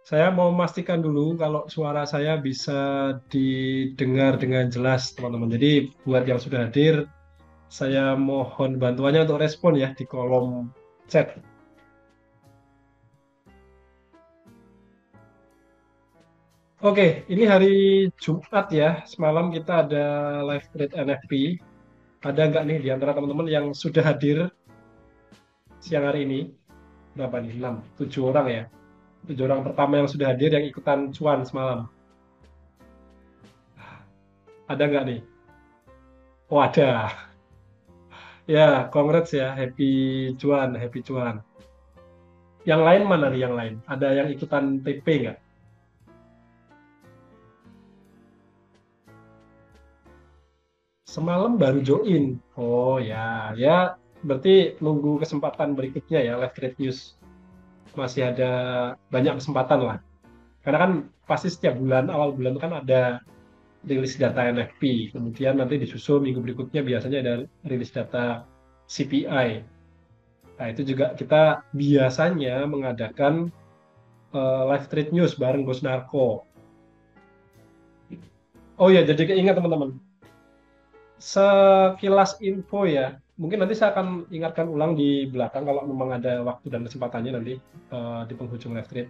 Saya mau memastikan dulu kalau suara saya bisa didengar dengan jelas, teman-teman. Jadi buat yang sudah hadir, saya mohon bantuannya untuk respon ya di kolom chat. Oke, ini hari Jumat ya. Semalam kita ada live trade NFP. Ada nggak nih di antara teman-teman yang sudah hadir siang hari ini? Berapa nih? 6, 7 orang ya. 7 orang pertama yang sudah hadir yang ikutan cuan semalam. Ada nggak nih? Oh ada. Ya, congrats ya. Happy cuan, happy cuan. Yang lain mana nih yang lain? Ada yang ikutan TP nggak? Semalam baru join. Oh ya, ya berarti nunggu kesempatan berikutnya ya live trade news. Masih ada banyak kesempatan lah. Karena kan pasti setiap bulan, awal bulan itu kan ada rilis data NFP. Kemudian nanti disusul minggu berikutnya biasanya ada rilis data CPI. Nah itu juga kita biasanya mengadakan live trade news bareng Bos Narko. Oh ya, jadi keingat teman-teman. Sekilas info ya, mungkin nanti saya akan ingatkan ulang di belakang kalau memang ada waktu dan kesempatannya nanti di penghujung live trade.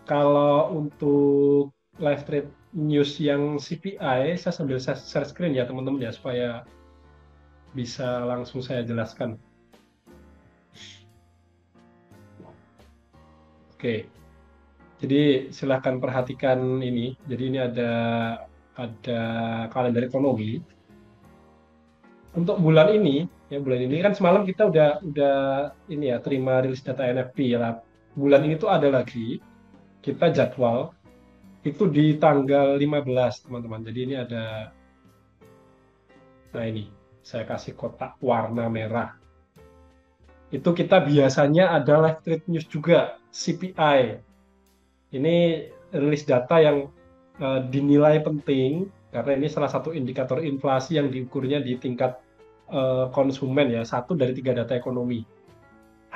Kalau untuk live trade news yang CPI, saya sambil share screen ya teman-teman ya, supaya bisa langsung saya jelaskan. Oke, jadi silahkan perhatikan ini. Jadi ini ada kalender ekonomi. Untuk bulan ini, ya bulan ini kan semalam kita udah ini ya terima rilis data NFP ya lah. Bulan ini tuh ada lagi kita jadwal itu di tanggal 15 teman-teman. Jadi ini ada, nah ini saya kasih kotak warna merah. Itu kita biasanya ada live trade news juga CPI. Ini rilis data yang dinilai penting karena ini salah satu indikator inflasi yang diukurnya di tingkat konsumen ya, satu dari tiga data ekonomi.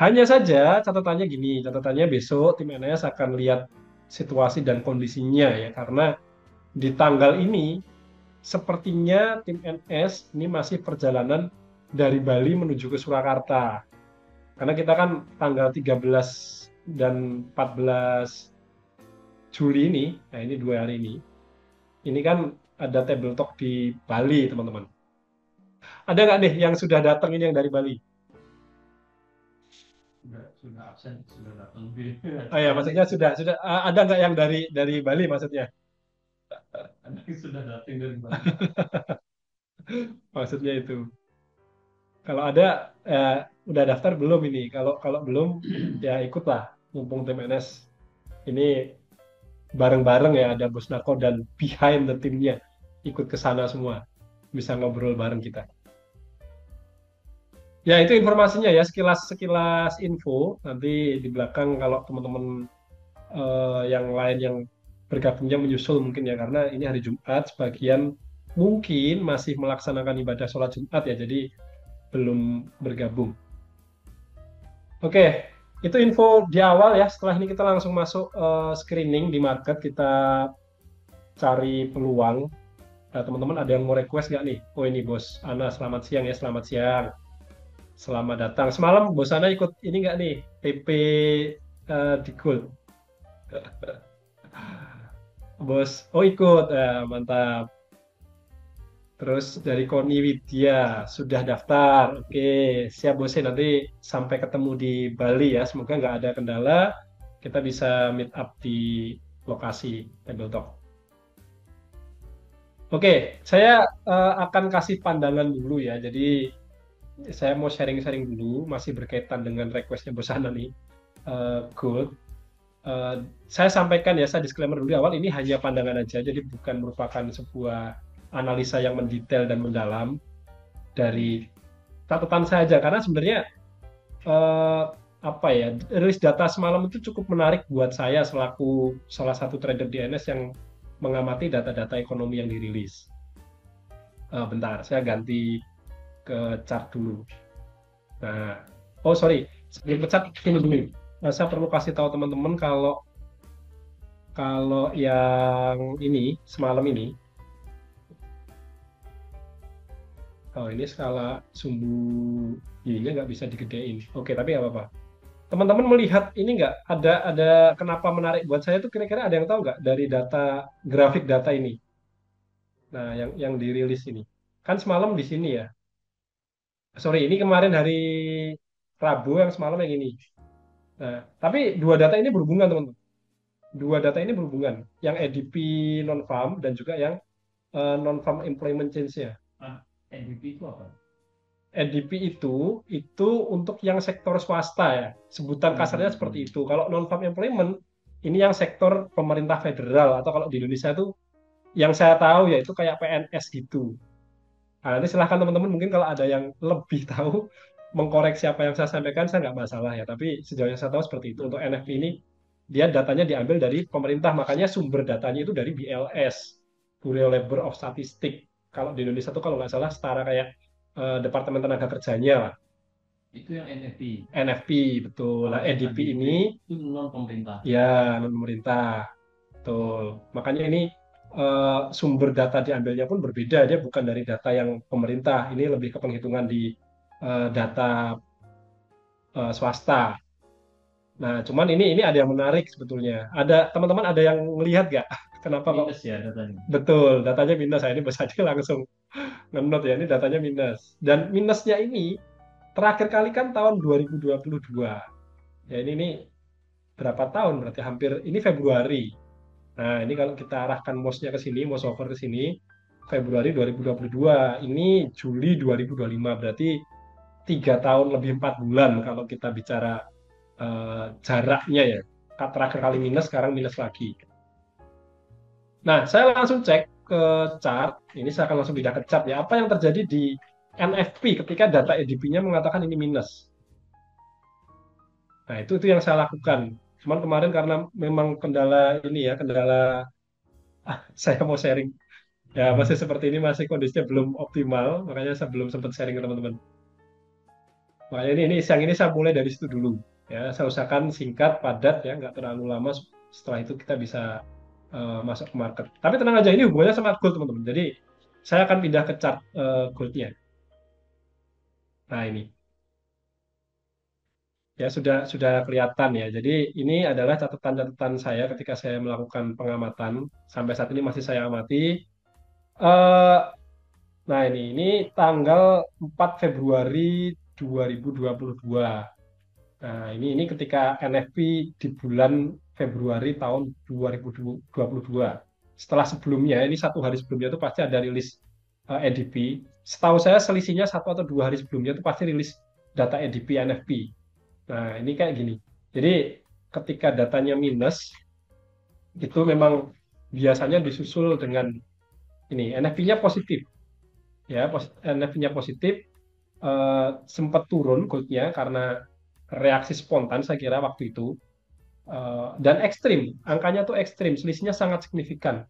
Hanya saja catatannya gini, catatannya besok tim NS akan lihat situasi dan kondisinya ya, karena di tanggal ini sepertinya tim NS ini masih perjalanan dari Bali menuju ke Surakarta. Karena kita kan tanggal 13 dan 14 Juli ini, nah ini 2 hari ini kan ada table talk di Bali teman-teman. Ada nggak nih yang sudah datang ini yang dari Bali? Sudah absen, sudah datang Oh ya, maksudnya sudah ada nggak yang dari Bali maksudnya? ada yang sudah datang dari Bali. Maksudnya itu. Kalau ada udah daftar belum ini? Kalau kalau belum ya ikutlah mumpung tim NS ini bareng-bareng ya ada Bos Nako dan behind the timnya ikut ke sana semua bisa ngobrol bareng kita. Ya itu informasinya ya sekilas sekilas info nanti di belakang kalau teman-teman yang lain yang bergabungnya menyusul mungkin ya karena ini hari Jumat sebagian mungkin masih melaksanakan ibadah sholat Jumat ya jadi belum bergabung. Oke, itu info di awal ya. Setelah ini kita langsung masuk screening di market, kita cari peluang. Nah, teman-teman ada yang mau request nggak nih? Oh ini Bos Ana, selamat siang ya, selamat siang. Selamat datang. Semalam Bos Ana ikut ini nggak nih? PP di Gold. Bos, oh ikut, mantap. Terus dari Koni Widya sudah daftar. Oke, siap Bos nanti sampai ketemu di Bali ya. Semoga nggak ada kendala. Kita bisa meet up di lokasi tabletop. Oke, saya akan kasih pandangan dulu ya. Jadi saya mau sharing-sharing dulu, masih berkaitan dengan requestnya Bosana nih. Gold. Eh, saya sampaikan ya, saya disclaimer dulu di awal, ini hanya pandangan aja, jadi bukan merupakan sebuah analisa yang mendetail dan mendalam dari catatan saya aja. Karena sebenarnya eh, apa ya, rilis data semalam itu cukup menarik buat saya selaku salah satu trader di NS yang mengamati data-data ekonomi yang dirilis. Bentar, saya ganti ke chart dulu. Nah, oh sorry, sebelum ke chart ini dulu. Nah, saya perlu kasih tahu teman-teman kalau Kalau yang ini semalam ini, oh ini skala sumbu Y-nya nggak bisa digedein. Oke, tapi nggak apa-apa. Teman-teman melihat ini nggak ada kenapa menarik buat saya tuh kira-kira ada yang tahu nggak dari data grafik data ini? Nah, yang dirilis ini kan semalam di sini ya. Sorry, ini kemarin hari Rabu yang semalam yang ini. Nah, tapi dua data ini berhubungan teman-teman. Dua data ini berhubungan. Yang EDP non-farm dan juga yang non-farm employment change-nya. Ah, NBP itu apa? EDP itu untuk yang sektor swasta ya. Sebutan kasarnya seperti itu. Kalau non-farm employment ini yang sektor pemerintah federal atau kalau di Indonesia itu yang saya tahu ya itu kayak PNS gitu. Nah, nanti silahkan teman-teman mungkin kalau ada yang lebih tahu mengkoreksi apa yang saya sampaikan saya nggak masalah ya. Tapi sejauh yang saya tahu seperti itu. Untuk NFP ini dia datanya diambil dari pemerintah, makanya sumber datanya itu dari BLS, Bureau Labor of Statistics. Kalau di Indonesia tuh kalau nggak salah setara kayak Departemen Tenaga Kerjanya lah. Itu yang NFT. NFP betul. Nah, Kalau yang EDP HDP ini itu non pemerintah. ya non pemerintah. Betul. Makanya ini sumber data diambilnya pun berbeda. Dia bukan dari data yang pemerintah. Ini lebih ke penghitungan di data swasta. Nah, cuman ini ada yang menarik sebetulnya. Ada teman-teman ada yang melihat nggak? Kenapa kok Minus ya datanya. betul datanya minus? Saya ini Mas Adi langsung ngenot ya. Ini datanya minus. Dan minusnya ini terakhir kali kan tahun 2022. Ya ini berapa tahun? Berarti hampir ini Februari. Nah, ini kalau kita arahkan mouse-nya ke sini, mouse over ke sini, Februari 2022, ini Juli 2025, berarti 3 tahun lebih 4 bulan kalau kita bicara jaraknya ya. Terakhir kali minus, sekarang minus lagi. Nah, saya langsung cek ke chart, ini saya akan langsung pindah ke chart ya, apa yang terjadi di NFP ketika data EDP-nya mengatakan ini minus. Nah, itu yang saya lakukan. Cuman kemarin karena memang kendala ini ya, kendala saya mau sharing. Ya, masih seperti ini, masih kondisinya belum optimal, makanya saya belum sempat sharing ke teman-teman. Makanya ini siang ini saya mulai dari situ dulu. Ya, saya usahakan singkat, padat, ya, nggak terlalu lama. Setelah itu kita bisa masuk ke market. Tapi tenang aja, ini hubungannya sama gold, teman-teman. Jadi, saya akan pindah ke chart goldnya. Nah, ini. Ya, sudah kelihatan ya. Jadi, ini adalah catatan-catatan saya ketika saya melakukan pengamatan. Sampai saat ini masih saya amati. Eh, Nah, ini tanggal 4 Februari 2022. Nah, ini ketika NFP di bulan Februari tahun 2022. Setelah sebelumnya, ini 1 hari sebelumnya itu pasti ada rilis EDP. Setahu saya selisihnya 1 atau 2 hari sebelumnya itu pasti rilis data EDP NFP. Nah, ini kayak gini. Jadi, ketika datanya minus, itu memang biasanya disusul dengan ini, NFP-nya positif. Ya, NFP-nya positif, sempat turun goldnya karena reaksi spontan saya kira waktu itu. Dan ekstrim, angkanya tuh ekstrim, selisihnya sangat signifikan.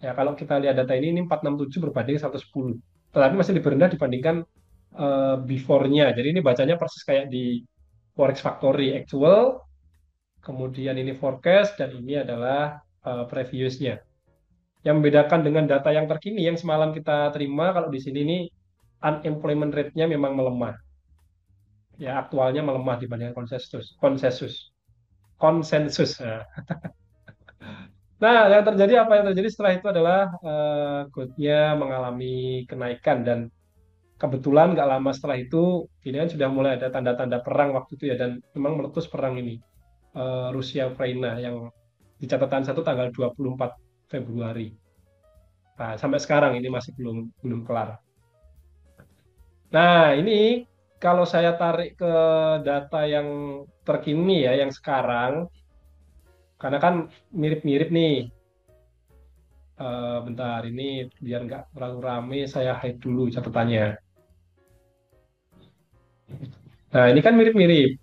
Ya kalau kita lihat data ini 467 berbanding 110, tetapi masih lebih rendah dibandingkan before-nya. Jadi ini bacanya persis kayak di Forex Factory actual, kemudian ini forecast, dan ini adalah previous-nya. Yang membedakan dengan data yang terkini yang semalam kita terima, kalau di sini ini unemployment rate-nya memang melemah. Ya aktualnya melemah dibandingkan konsensus. Konsensus. Ya. Nah, yang terjadi apa yang terjadi setelah itu adalah goldnya mengalami kenaikan dan kebetulan nggak lama setelah itu ini kan sudah mulai ada tanda-tanda perang waktu itu ya dan memang meletus perang ini Rusia Ukraina yang di catatan satu tanggal 24 Februari. Nah, sampai sekarang ini masih belum belum kelar. Nah, ini kalau saya tarik ke data yang terkini ya, yang sekarang, karena kan mirip-mirip nih. Bentar, ini biar nggak terlalu rame, saya hide dulu catatannya. Nah, ini kan mirip-mirip.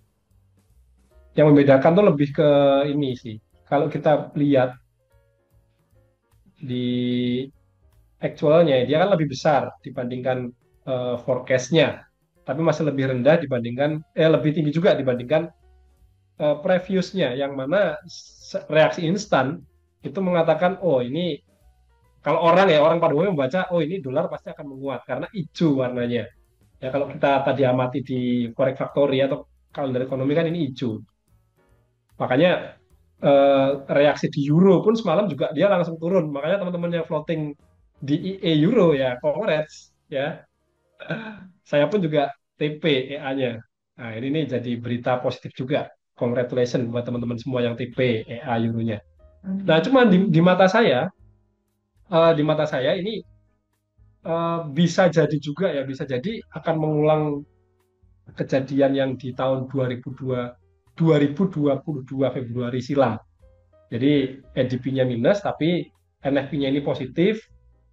Yang membedakan tuh lebih ke ini sih. Kalau kita lihat di actualnya, dia kan lebih besar dibandingkan forecast-nya. Tapi masih lebih rendah dibandingkan, lebih tinggi juga dibandingkan previousnya yang mana reaksi instan itu mengatakan, oh ini kalau orang pada umumnya membaca, oh ini dolar pasti akan menguat karena hijau warnanya. Ya kalau kita tadi amati di Forex Factory atau kalender ekonomi kan ini hijau. Makanya reaksi di euro pun semalam juga dia langsung turun. Makanya teman-teman yang floating di IE euro ya, congrats ya. Saya pun juga TP EA-nya. Nah, ini nih jadi berita positif juga. Congratulations buat teman-teman semua yang TP EA euronya. Nah, cuman di mata saya ini bisa jadi juga ya, bisa jadi akan mengulang kejadian yang di tahun 2022 Februari silam. Jadi EDP-nya minus tapi NFP-nya ini positif,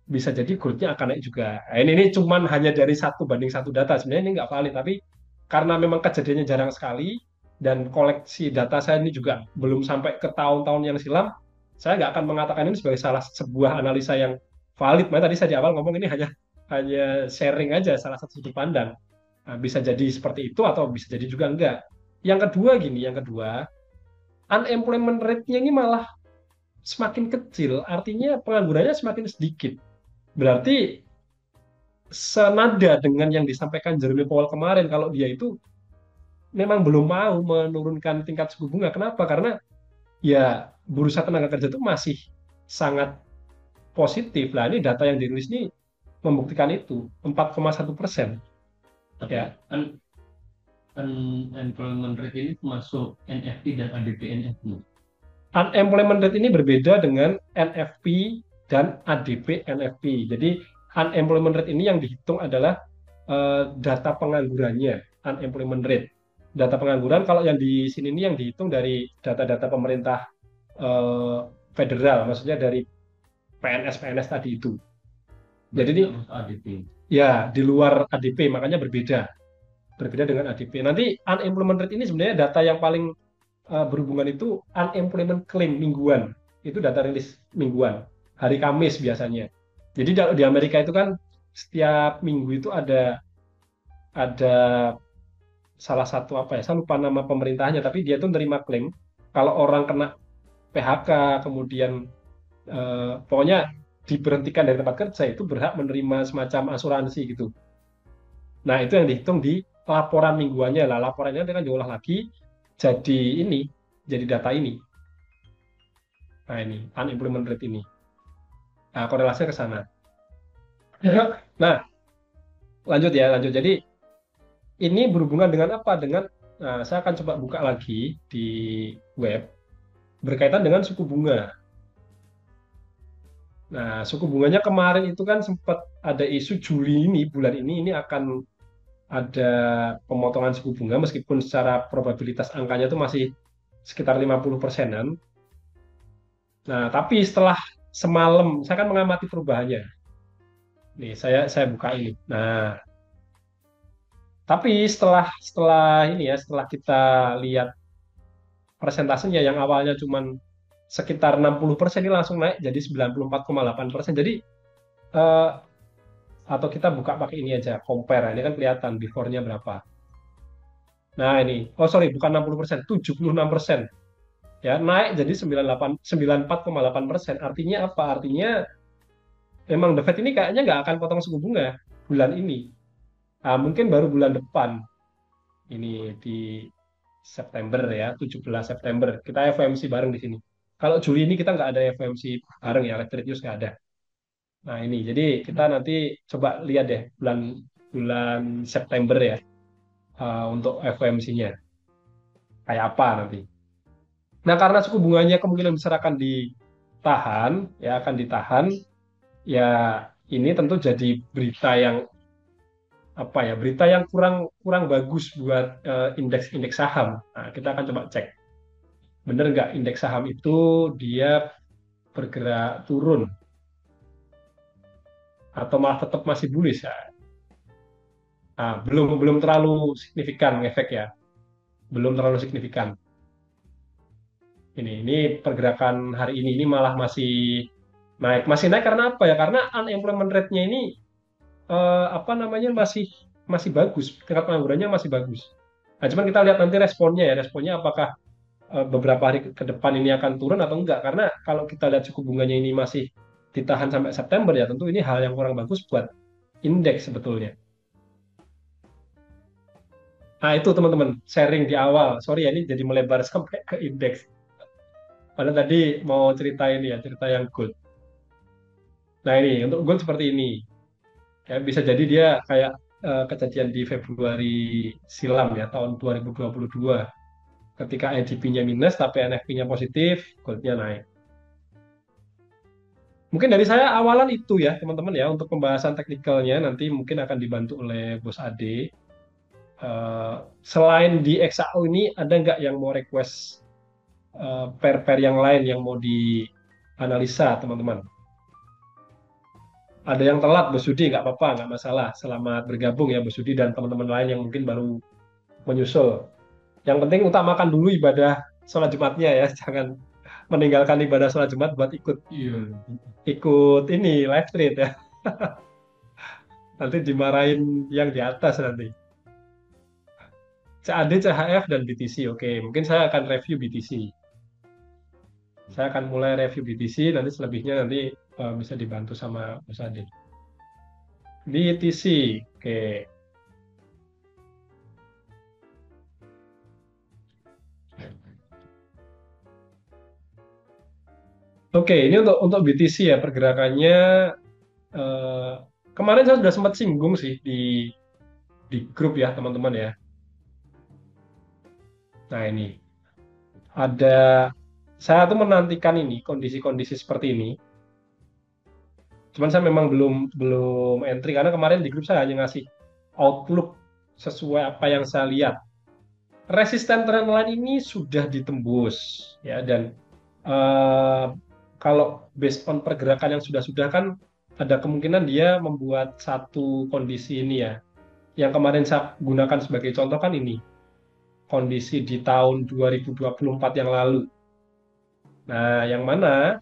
bisa jadi growth-nya akan naik juga. Nah, ini cuman hanya dari 1 banding 1 data. Sebenarnya ini nggak valid, tapi karena memang kejadiannya jarang sekali dan koleksi data saya ini juga belum sampai ke tahun-tahun yang silam, saya nggak akan mengatakan ini sebagai salah sebuah analisa yang valid. Makanya tadi saya di awal ngomong ini hanya hanya sharing aja salah satu sudut pandang. Nah, bisa jadi seperti itu atau bisa jadi juga enggak. Yang kedua, unemployment rate-nya ini malah semakin kecil, artinya penganggurannya semakin sedikit. Berarti senada dengan yang disampaikan Jeremy Powell kemarin, kalau dia itu memang belum mau menurunkan tingkat suku bunga. Kenapa? Karena ya bursa tenaga kerja itu masih sangat positif. Nah, ini data yang dirilis ini membuktikan itu 4,1%. Tapi Ya, unemployment rate ini termasuk NFP dan ADP NFP. unemployment rate ini berbeda dengan NFP dan ADP NFP. Jadi unemployment rate ini yang dihitung adalah data penganggurannya, unemployment rate. Data pengangguran kalau yang di sini ini yang dihitung dari data-data pemerintah eh, federal, maksudnya dari PNS-PNS tadi itu. Jadi Berarti ini nggak masuk ADP. ya di luar ADP, makanya berbeda dengan ADP. Nanti unemployment rate ini sebenarnya data yang paling berhubungan itu unemployment claim mingguan. Itu data rilis mingguan, hari Kamis biasanya. Jadi di Amerika itu kan setiap minggu itu ada salah satu apa ya, saya lupa nama pemerintahnya, tapi dia tuh nerima klaim kalau orang kena PHK, kemudian pokoknya diberhentikan dari tempat kerja itu berhak menerima semacam asuransi gitu. Nah, itu yang dihitung di laporan mingguannya lah. Laporannya itu kan diolah lagi jadi ini, jadi data ini. Nah, ini unemployment rate ini. Nah, korelasinya ke sana. Nah, lanjut ya, lanjut. Jadi ini berhubungan dengan apa? Nah, saya akan coba buka lagi di web berkaitan dengan suku bunga. Nah, suku bunganya kemarin itu kan sempat ada isu Juli ini, bulan ini akan ada pemotongan suku bunga meskipun secara probabilitas angkanya itu masih sekitar 50 persenan. Nah, tapi setelah semalam, saya kan mengamati perubahannya. Nih, saya buka ini. Nah, tapi setelah setelah ini ya, setelah kita lihat persentasenya yang awalnya cuma sekitar 60% ini langsung naik jadi 94,8%. Jadi eh, atau kita buka pakai ini aja, compare. Ini kan kelihatan before-nya berapa. Nah, ini. Oh, sorry, bukan 60%, 76%. Ya, naik jadi 94,8%. Artinya apa? Artinya memang The Fed ini kayaknya nggak akan potong suku bunga bulan ini. Nah, mungkin baru bulan depan. Ini di September ya, 17 September. Kita FOMC bareng di sini. Kalau Juli ini kita nggak ada FOMC bareng ya, Electric News nggak ada. Nah, ini. Jadi kita nanti coba lihat deh bulan bulan September ya, untuk FOMC-nya. Kayak apa nanti. Nah, karena suku bunganya kemungkinan besar akan ditahan, ya akan ditahan, ya ini tentu jadi berita yang apa ya, berita yang kurang kurang bagus buat indeks-indeks saham. Nah, kita akan coba cek, bener nggak indeks saham itu dia bergerak turun atau malah tetap masih bullish ya. Nah, belum belum terlalu signifikan efek ya, belum terlalu signifikan. Ini pergerakan hari ini malah masih naik karena apa ya? Karena unemployment rate-nya ini apa namanya masih masih bagus, tingkat penganggurannya masih bagus. Nah, cuman kita lihat nanti responnya ya, responnya apakah beberapa hari ke depan ini akan turun atau enggak. Karena kalau kita lihat suku bunganya ini masih ditahan sampai September ya, tentu ini hal yang kurang bagus buat indeks sebetulnya. Nah, itu teman-teman sharing di awal. Sorry ya, ini jadi melebar sampai ke indeks. Padahal tadi mau cerita ini ya, cerita yang gold. Nah, ini untuk gold seperti ini. Ya, bisa jadi dia kayak kejadian di Februari silam ya, tahun 2022. Ketika ADP-nya minus tapi NFP-nya positif, goldnya naik. Mungkin dari saya awalan itu ya, teman-teman ya, untuk pembahasan teknikalnya nanti mungkin akan dibantu oleh Bos Ade. Eh, Selain di XAU ini, ada nggak yang mau request pair-pair yang lain yang mau dianalisa, teman-teman? Ada yang telat, Bos Sudi, nggak apa-apa, nggak masalah. Selamat bergabung ya, Bos Sudi dan teman-teman lain yang mungkin baru menyusul. Yang penting utamakan dulu ibadah sholat Jumatnya ya, jangan meninggalkan ibadah sholat Jumat buat ikut Iya. ikut ini live trade ya. Nanti dimarahin yang di atas nanti. CAD, CHF, dan BTC. Oke, mungkin saya akan review BTC. Saya akan mulai review BTC, nanti selebihnya nanti bisa dibantu sama Mas Ade. BTC, oke. Oke, ini untuk BTC ya pergerakannya eh, kemarin saya sudah sempat singgung sih di grup ya teman-teman ya. Nah ini ada saya tuh menantikan ini kondisi-kondisi seperti ini. Cuman saya memang belum belum entry karena kemarin di grup saya hanya ngasih outlook sesuai apa yang saya lihat. Resisten trendline ini sudah ditembus ya dan eh, kalau based on pergerakan yang sudah-sudah kan ada kemungkinan dia membuat satu kondisi ini ya. Yang kemarin saya gunakan sebagai contoh kan ini kondisi di tahun 2024 yang lalu. Nah, yang mana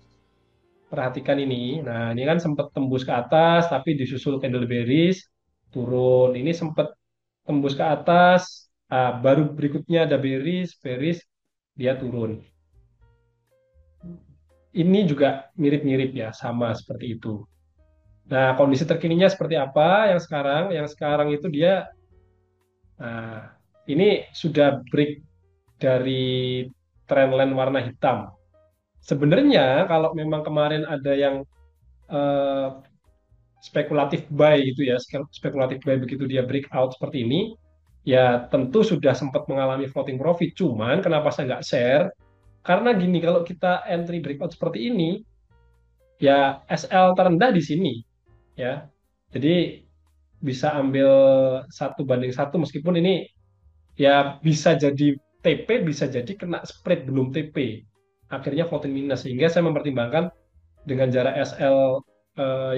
perhatikan ini. Nah, ini kan sempat tembus ke atas tapi disusul candle bearish turun. Ini sempat tembus ke atas, baru berikutnya ada bearish, bearish dia turun. Ini juga mirip-mirip ya, sama seperti itu. Nah, kondisi terkininya seperti apa yang sekarang? Yang sekarang itu dia, nah, ini sudah break dari trendline warna hitam. Sebenarnya kalau memang kemarin ada yang eh, spekulatif buy gitu ya, spekulatif buy begitu dia breakout seperti ini, ya tentu sudah sempat mengalami floating profit. Cuman kenapa saya nggak share? Karena gini, kalau kita entry breakout seperti ini, ya SL terendah di sini, ya. Jadi bisa ambil 1 banding 1 meskipun ini ya bisa jadi TP, bisa jadi kena spread belum TP. Akhirnya floating minus. Sehingga saya mempertimbangkan dengan jarak SL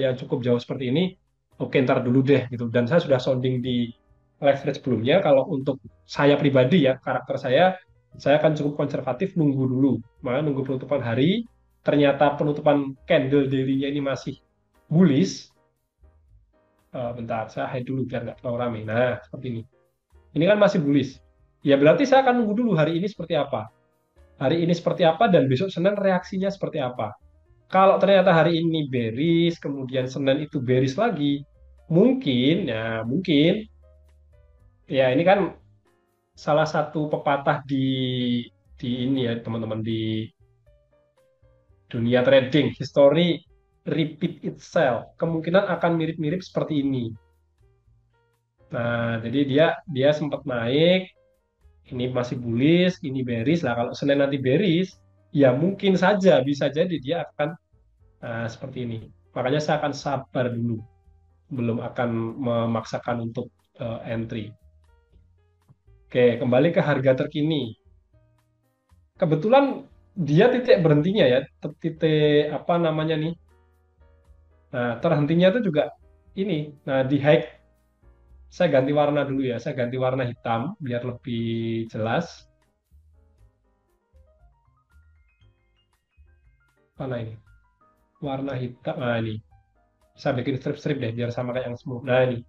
yang cukup jauh seperti ini, oke ntar dulu deh gitu. Dan saya sudah sounding di live thread sebelumnya, kalau untuk saya pribadi ya, karakter saya akan cukup konservatif nunggu dulu. Maka nunggu penutupan hari, ternyata penutupan candle daily-nya ini masih bullish. Bentar, saya hide dulu biar nggak terlalu rame. Nah, seperti ini. Ini kan masih bullish. Ya berarti saya akan nunggu dulu hari ini seperti apa. Hari ini seperti apa dan besok Senin reaksinya seperti apa. Kalau ternyata hari ini bearish, kemudian Senin itu bearish lagi, mungkin ya ini kan salah satu pepatah di ini ya teman-teman di dunia trading, history repeat itself. Kemungkinan akan mirip-mirip seperti ini. Nah, jadi dia sempat naik, ini masih bullish, ini bearish lah. Kalau Senin nanti bearish, ya mungkin saja bisa jadi dia akan seperti ini. Makanya saya akan sabar dulu, belum akan memaksakan untuk entry. Oke, kembali ke harga terkini. Kebetulan dia titik berhentinya ya, titik apa namanya nih? Nah, terhentinya itu juga ini. Nah, di high saya ganti warna dulu ya. Saya ganti warna hitam biar lebih jelas. Mana ini? Warna hitam. Nah, ini. Saya bikin strip-strip deh biar sama kayak yang semua. Nah, ini.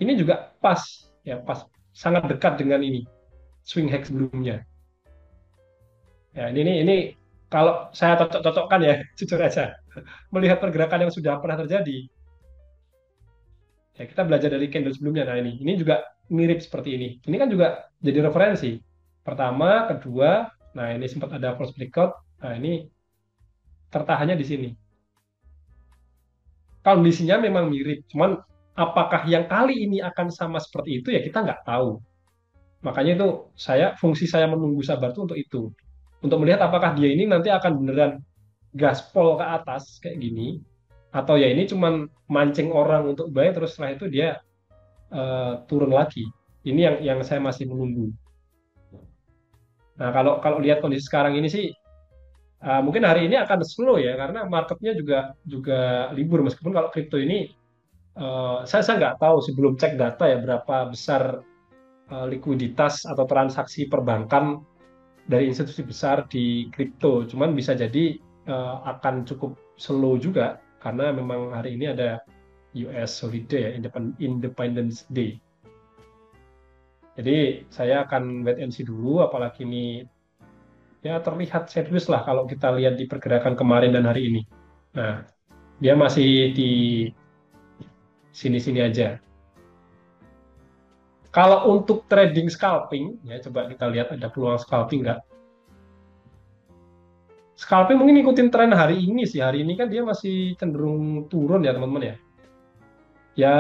Ini juga pas ya, pas sangat dekat dengan ini swing hack sebelumnya. Ya, ini kalau saya cocok-cocokkan ya, jujur aja, melihat pergerakan yang sudah pernah terjadi, ya kita belajar dari candle sebelumnya. Nah ini juga mirip seperti ini. Ini kan juga jadi referensi. Pertama, kedua, nah ini sempat ada false breakout. Nah ini tertahannya di sini. Kondisinya memang mirip, cuman apakah yang kali ini akan sama seperti itu ya kita nggak tahu. Makanya itu fungsi saya menunggu sabar itu untuk itu. Untuk melihat apakah dia ini nanti akan beneran gaspol ke atas kayak gini atau ya ini cuman mancing orang untuk buy terus setelah itu dia turun lagi. Ini yang saya masih menunggu. Nah, kalau kalau lihat kondisi sekarang ini sih mungkin hari ini akan slow ya karena marketnya juga juga libur meskipun kalau kripto ini saya nggak tahu sebelum cek data ya berapa besar likuiditas atau transaksi perbankan dari institusi besar di kripto. Cuman bisa jadi akan cukup slow juga karena memang hari ini ada US Holiday ya, Independence Day. Jadi saya akan wait and see dulu, apalagi ini ya terlihat serius lah kalau kita lihat di pergerakan kemarin dan hari ini. Nah, dia masih di sini-sini aja. Kalau untuk trading scalping, ya coba kita lihat ada peluang scalping nggak? Scalping mungkin ikutin tren hari ini sih. Hari ini kan dia masih cenderung turun ya teman-teman ya. Ya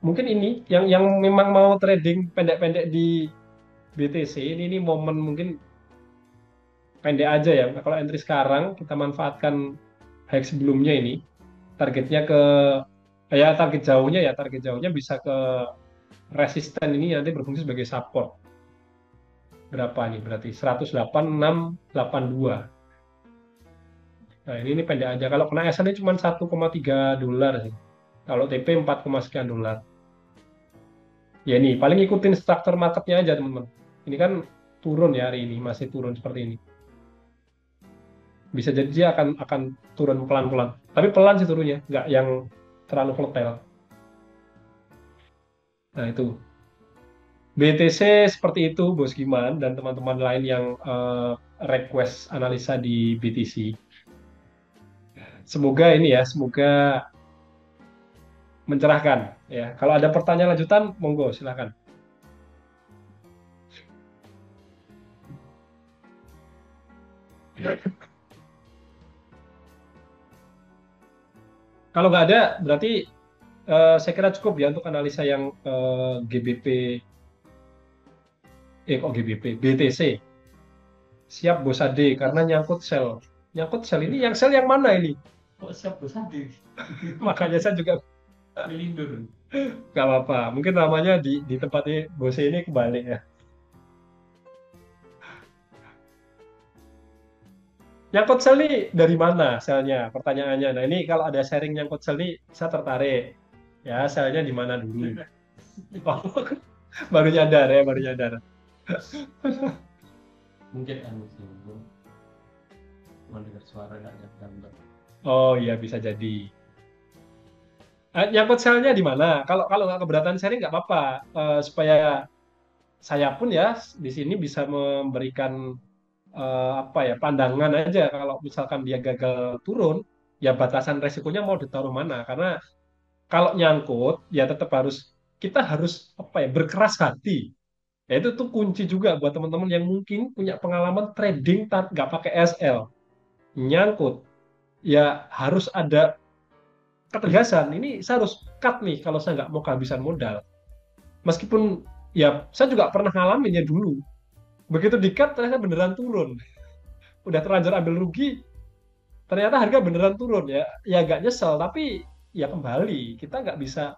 mungkin ini yang memang mau trading pendek-pendek di BTC ini momen mungkin pendek aja ya. Kalau entry sekarang kita manfaatkan high sebelumnya ini targetnya ke ya target jauhnya bisa ke resisten ini nanti berfungsi sebagai support. Berapa nih berarti 186,82. Nah, ini pendek aja. Kalau kena SL ini cuma 1,3 dolar sih. Kalau TP 4, sekian dolar. Ya ini paling ikutin struktur marketnya aja teman-teman. Ini kan turun ya hari ini, masih turun seperti ini. Bisa jadi dia akan turun pelan-pelan. Tapi pelan sih turunnya, nggak yang terlalu volatile. Nah itu BTC seperti itu Bos Giman dan teman-teman lain yang request analisa di BTC. Semoga ini ya, semoga mencerahkan ya. Kalau ada pertanyaan lanjutan, monggo silakan. Kalau nggak ada, berarti saya kira cukup ya untuk analisa yang GBP, kok GBP, BTC. Siap Bos Ade, karena nyangkut sel. Nyangkut sel ini, yang sel yang mana ini? Kok siap bersanding? Makanya saya juga Melindur. nggak apa-apa. Mungkin namanya di tempat ini, Bos ini kebalik ya. Nyangkut sel ini dari mana selnya? Pertanyaannya. Nah ini kalau ada sharing nyangkut sel ini, saya tertarik. Ya, selnya di mana dulu? Oh, baru nyadar ya, baru nyadar. Mungkin anu sih, Bro. Mendengar suara nggak ada gambar. Oh iya, bisa jadi. Nyangkut selnya di mana? Kalau kalau nggak keberatan sharing nggak apa-apa. Supaya saya pun ya di sini bisa memberikan apa ya pandangan aja kalau misalkan dia gagal turun, ya batasan resikonya mau ditaruh mana? Karena kalau nyangkut ya tetap harus kita harus apa ya berkeras hati. Ya itu tuh kunci juga buat teman-teman yang mungkin punya pengalaman trading nggak pakai SL. Nyangkut ya harus ada ketegasan. Ini saya harus cut nih kalau saya nggak mau kehabisan modal. Meskipun ya saya juga pernah ngalamin ya dulu. Begitu di-cut ternyata beneran turun. Udah terlanjur ambil rugi, ternyata harga beneran turun ya. Ya agak nyesel tapi ya kembali kita nggak bisa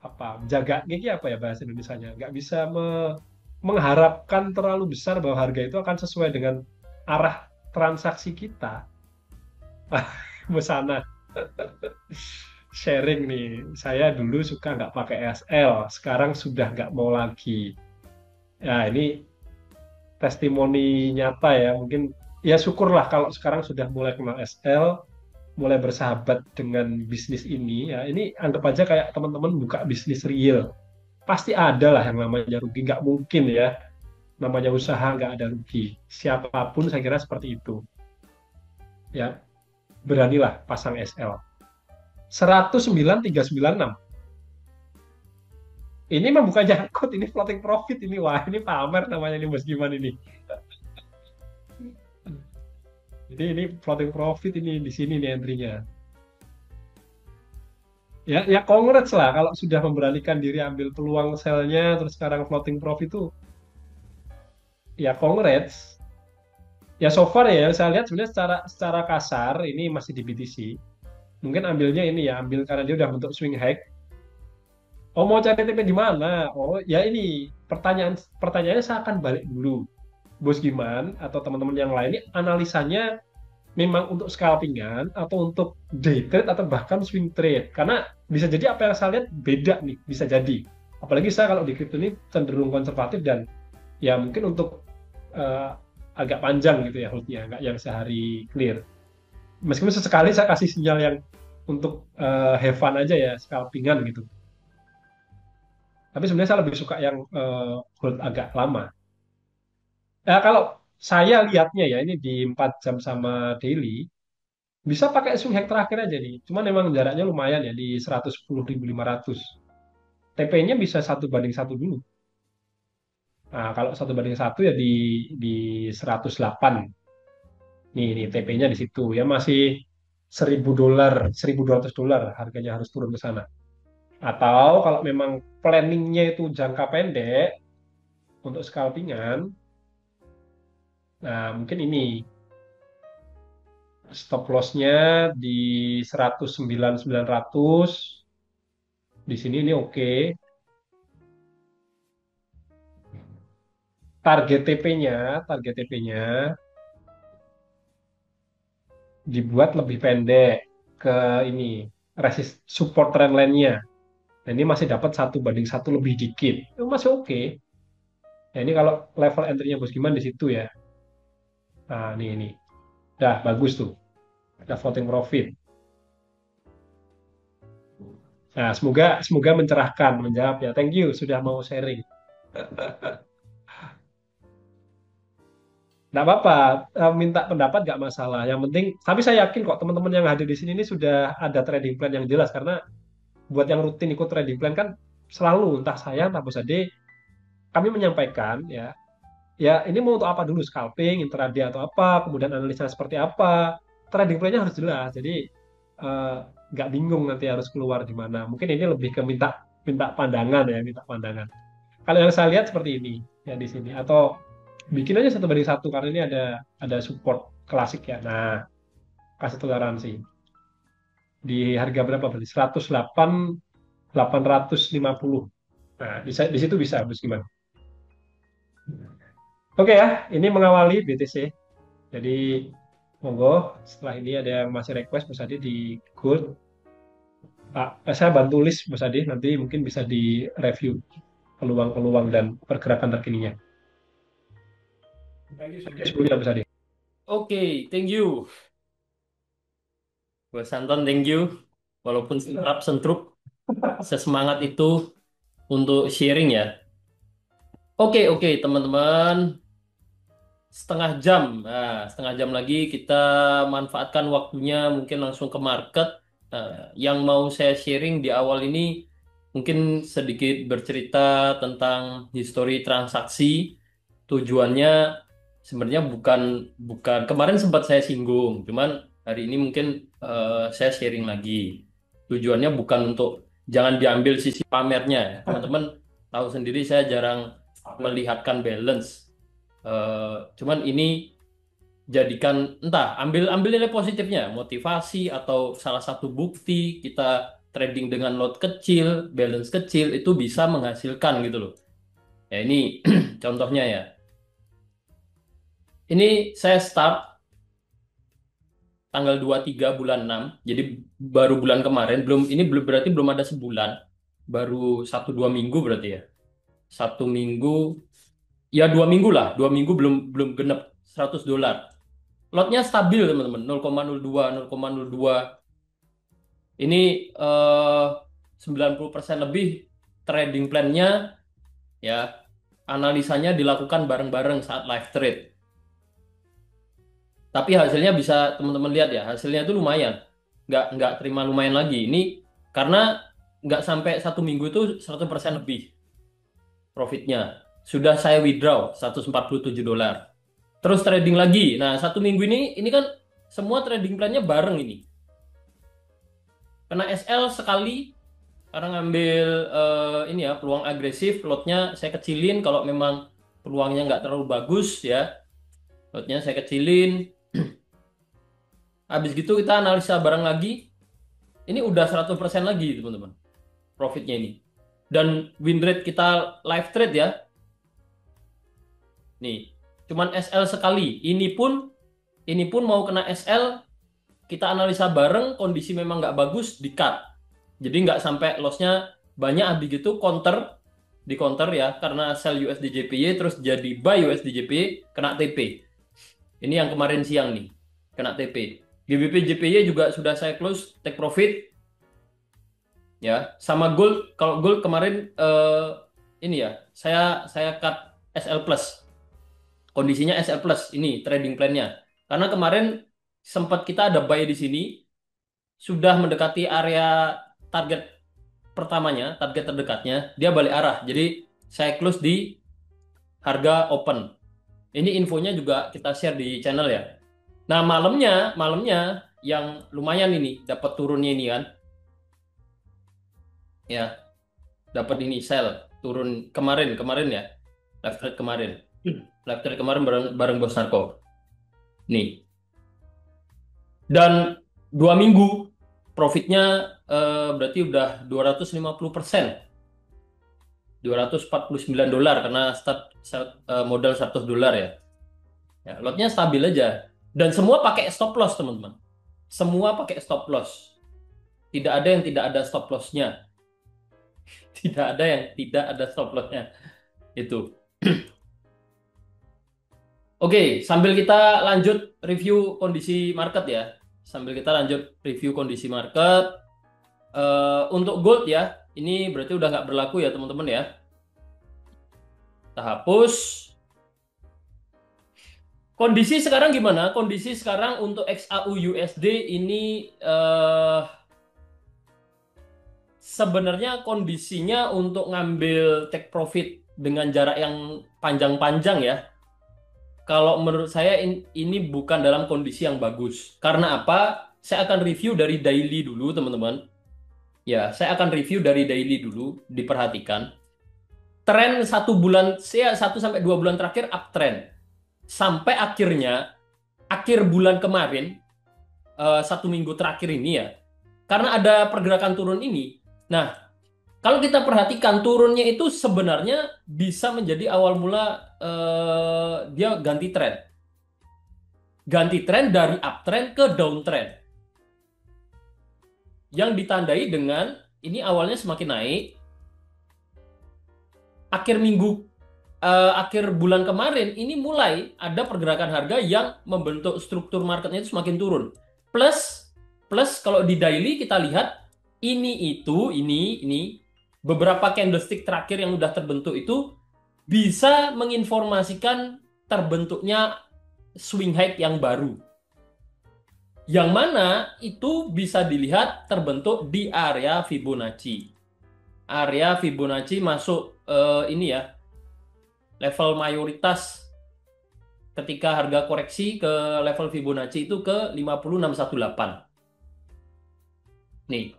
apa jaga gigi apa ya bahasa Indonesianya nggak bisa mengharapkan terlalu besar bahwa harga itu akan sesuai dengan arah transaksi kita. Busana sharing nih, saya dulu suka nggak pakai SL, sekarang sudah nggak mau lagi. Ya ini testimoni nyata ya, mungkin ya syukurlah kalau sekarang sudah mulai kenal SL, mulai bersahabat dengan bisnis ini. Ya ini anggap aja kayak teman-teman buka bisnis real. Pasti ada lah yang namanya rugi, nggak mungkin ya. namanya usaha nggak ada rugi. Siapapun saya kira seperti itu. Ya, beranilah pasang SL. 109.396. Ini mah bukan nyangkut, ini floating profit ini. Wah, ini pamer namanya ini Bos Giman ini. Jadi ini floating profit ini di sini nih entry-nya. Ya, ya congrats lah kalau sudah memberanikan diri ambil peluang sell-nya terus sekarang floating profit itu ya congrats. Ya so far ya saya lihat sebenarnya secara secara kasar ini masih di BTC. Mungkin ambilnya ini ya, ambil karena dia udah bentuk swing high. Oh mau cari TP di mana? Oh ya ini pertanyaannya saya akan balik dulu. Bos Giman atau teman-teman yang lain ini analisanya memang untuk scalpingan atau untuk day trade atau bahkan swing trade? Karena bisa jadi apa yang saya lihat beda nih, bisa jadi. Apalagi saya kalau di crypto ini cenderung konservatif dan ya mungkin untuk uh, agak panjang gitu ya holdnya, nggak yang sehari clear. Meskipun sesekali saya kasih sinyal yang untuk have fun aja ya, scalpingan gitu. Tapi sebenarnya saya lebih suka yang hold agak lama. Nah, kalau saya lihatnya ya ini di 4 jam sama daily, bisa pakai swing hack terakhir aja nih. Cuman memang jaraknya lumayan ya di 110.500. TP-nya bisa 1 banding 1 dulu. Nah, kalau 1 banding 1 ya di 108. Nih TP-nya di situ. Ya masih $1.000, $1.200 harganya harus turun ke sana. Atau kalau memang planningnya itu jangka pendek untuk scalpingan, nah mungkin ini stop loss-nya di 109.900. Di sini ini oke. Target TP-nya dibuat lebih pendek ke ini resist support trend line-nya. Nah, ini masih dapat 1 banding 1 lebih dikit. Itu masih oke. Ya, ini kalau level entry-nya Bos Giman di situ ya. Nah, ini. Dah, bagus tuh. Ada floating profit. Nah, semoga semoga mencerahkan, menjawab ya. Thank you sudah mau sharing. Nggak apa-apa, minta pendapat nggak masalah. Yang penting, tapi saya yakin kok teman-teman yang hadir di sini ini sudah ada trading plan yang jelas. Karena buat yang rutin ikut trading plan kan selalu, entah saya, entah Bos Ade, kami menyampaikan ya, ya ini mau untuk apa dulu, scalping, intraday atau apa, kemudian analisa seperti apa, trading plan-nya harus jelas. Jadi eh, nggak bingung nanti harus keluar di mana. Mungkin ini lebih ke minta minta pandangan ya, minta pandangan. Kalau yang saya lihat seperti ini ya di sini, atau bikin aja 1 banding 1 karena ini ada support klasik ya. Nah, kasih toleransi di harga berapa berarti? 108.850. Nah, di situ bisa Bos gimana? Oke ya, ini mengawali BTC. Jadi monggo setelah ini ada yang masih request Mas Adi di Gold. Pak, saya bantu list Mas Adi nanti mungkin bisa di-review peluang-peluang dan pergerakan terkininya. Sebelumnya Mas Adi. Oke, thank you. Bos Anton, thank you. Walaupun sentrup, sesemangat itu untuk sharing ya. Oke, oke, teman-teman. Setengah jam lagi kita manfaatkan waktunya mungkin langsung ke market. Yang mau saya sharing di awal ini mungkin sedikit bercerita tentang histori transaksi. Tujuannya sebenarnya bukan bukan kemarin sempat saya singgung, cuman hari ini mungkin saya sharing lagi. Tujuannya bukan untuk jangan diambil sisi pamernya ya. Teman-teman tahu sendiri saya jarang melihatkan balance. Cuman ini jadikan entah ambil ambil nilai positifnya, motivasi atau salah satu bukti kita trading dengan lot kecil, balance kecil itu bisa menghasilkan gitu loh. Ya ini contohnya ya. Ini saya start tanggal 23 bulan 6. Jadi baru bulan kemarin, belum berarti belum ada sebulan. Baru 1-2 minggu berarti ya. 1 minggu, ya 2 minggu lah. 2 minggu belum belum genep $100. Lotnya stabil teman-teman, 0,02, 0,02. Ini 90% lebih trading plan-nya ya. analisanya dilakukan bareng-bareng saat live trade. Tapi hasilnya bisa teman-teman lihat ya, hasilnya itu lumayan. Nggak terima lumayan lagi. Ini karena nggak sampai 1 minggu itu 100% lebih profitnya. Sudah saya withdraw 147 dolar. Terus trading lagi. Nah, 1 minggu ini kan semua trading plannya bareng ini. Kena SL sekali karena ngambil ini ya peluang agresif, lotnya saya kecilin kalau memang peluangnya nggak terlalu bagus ya. Lotnya saya kecilin. Habis gitu kita analisa bareng lagi. Ini udah 100% lagi teman-teman. Profitnya ini. Dan win rate kita live trade ya. Nih, cuman SL sekali. Ini pun mau kena SL, kita analisa bareng, kondisi memang nggak bagus, di cut. Jadi nggak sampai lossnya banyak, habis gitu di counter ya, karena sell USD JPY terus jadi buy USD JPY, kena TP. Ini yang kemarin siang nih, kena TP. GBP JPY juga sudah saya close, take profit. Ya, sama gold, kalau gold kemarin ini ya, saya cut SL plus. Kondisinya SL plus ini trading plan-nya. Karena kemarin sempat kita ada buy di sini, sudah mendekati area target pertamanya, target terdekatnya, dia balik arah. Jadi saya close di harga open. Ini infonya juga kita share di channel ya. Nah, malamnya yang lumayan ini dapat turunnya ini kan. Ya, dapat ini sell turun kemarin ya. Live trade kemarin. Live trade kemarin bareng Bos Narko. Nih. Dan 2 minggu profitnya berarti udah 250%. 249 dolar karena modal 100 dolar ya. Ya, lotnya stabil aja. Dan semua pakai stop loss, teman-teman. Semua pakai stop loss. Tidak ada yang tidak ada stop lossnya. Tidak ada yang tidak ada stop lossnya. Itu. Oke, sambil kita lanjut review kondisi market ya. Sambil kita lanjut review kondisi market. Untuk gold ya, ini berarti udah nggak berlaku ya teman-teman ya. Kita hapus. Kondisi sekarang gimana? Kondisi sekarang untuk XAU USD ini sebenarnya kondisinya untuk ngambil take profit dengan jarak yang panjang-panjang ya. Kalau menurut saya ini bukan dalam kondisi yang bagus. Karena apa? Saya akan review dari daily dulu, teman-teman. Ya, saya akan review dari daily dulu, diperhatikan. Tren 1 bulan, saya 1 sampai 2 bulan terakhir uptrend. Sampai akhir bulan kemarin, 1 minggu terakhir ini ya, karena ada pergerakan turun ini. Nah, kalau kita perhatikan turunnya itu sebenarnya bisa menjadi awal mula dia ganti tren. Ganti tren dari uptrend ke downtrend. Yang ditandai dengan ini awalnya semakin naik. Akhir bulan kemarin ini mulai ada pergerakan harga yang membentuk struktur marketnya itu semakin turun. Plus kalau di daily kita lihat ini beberapa candlestick terakhir yang udah terbentuk itu bisa menginformasikan terbentuknya swing high yang baru. Yang mana itu bisa dilihat terbentuk di area Fibonacci. Area Fibonacci masuk ini ya, level mayoritas ketika harga koreksi ke level Fibonacci itu ke 50618. Nih,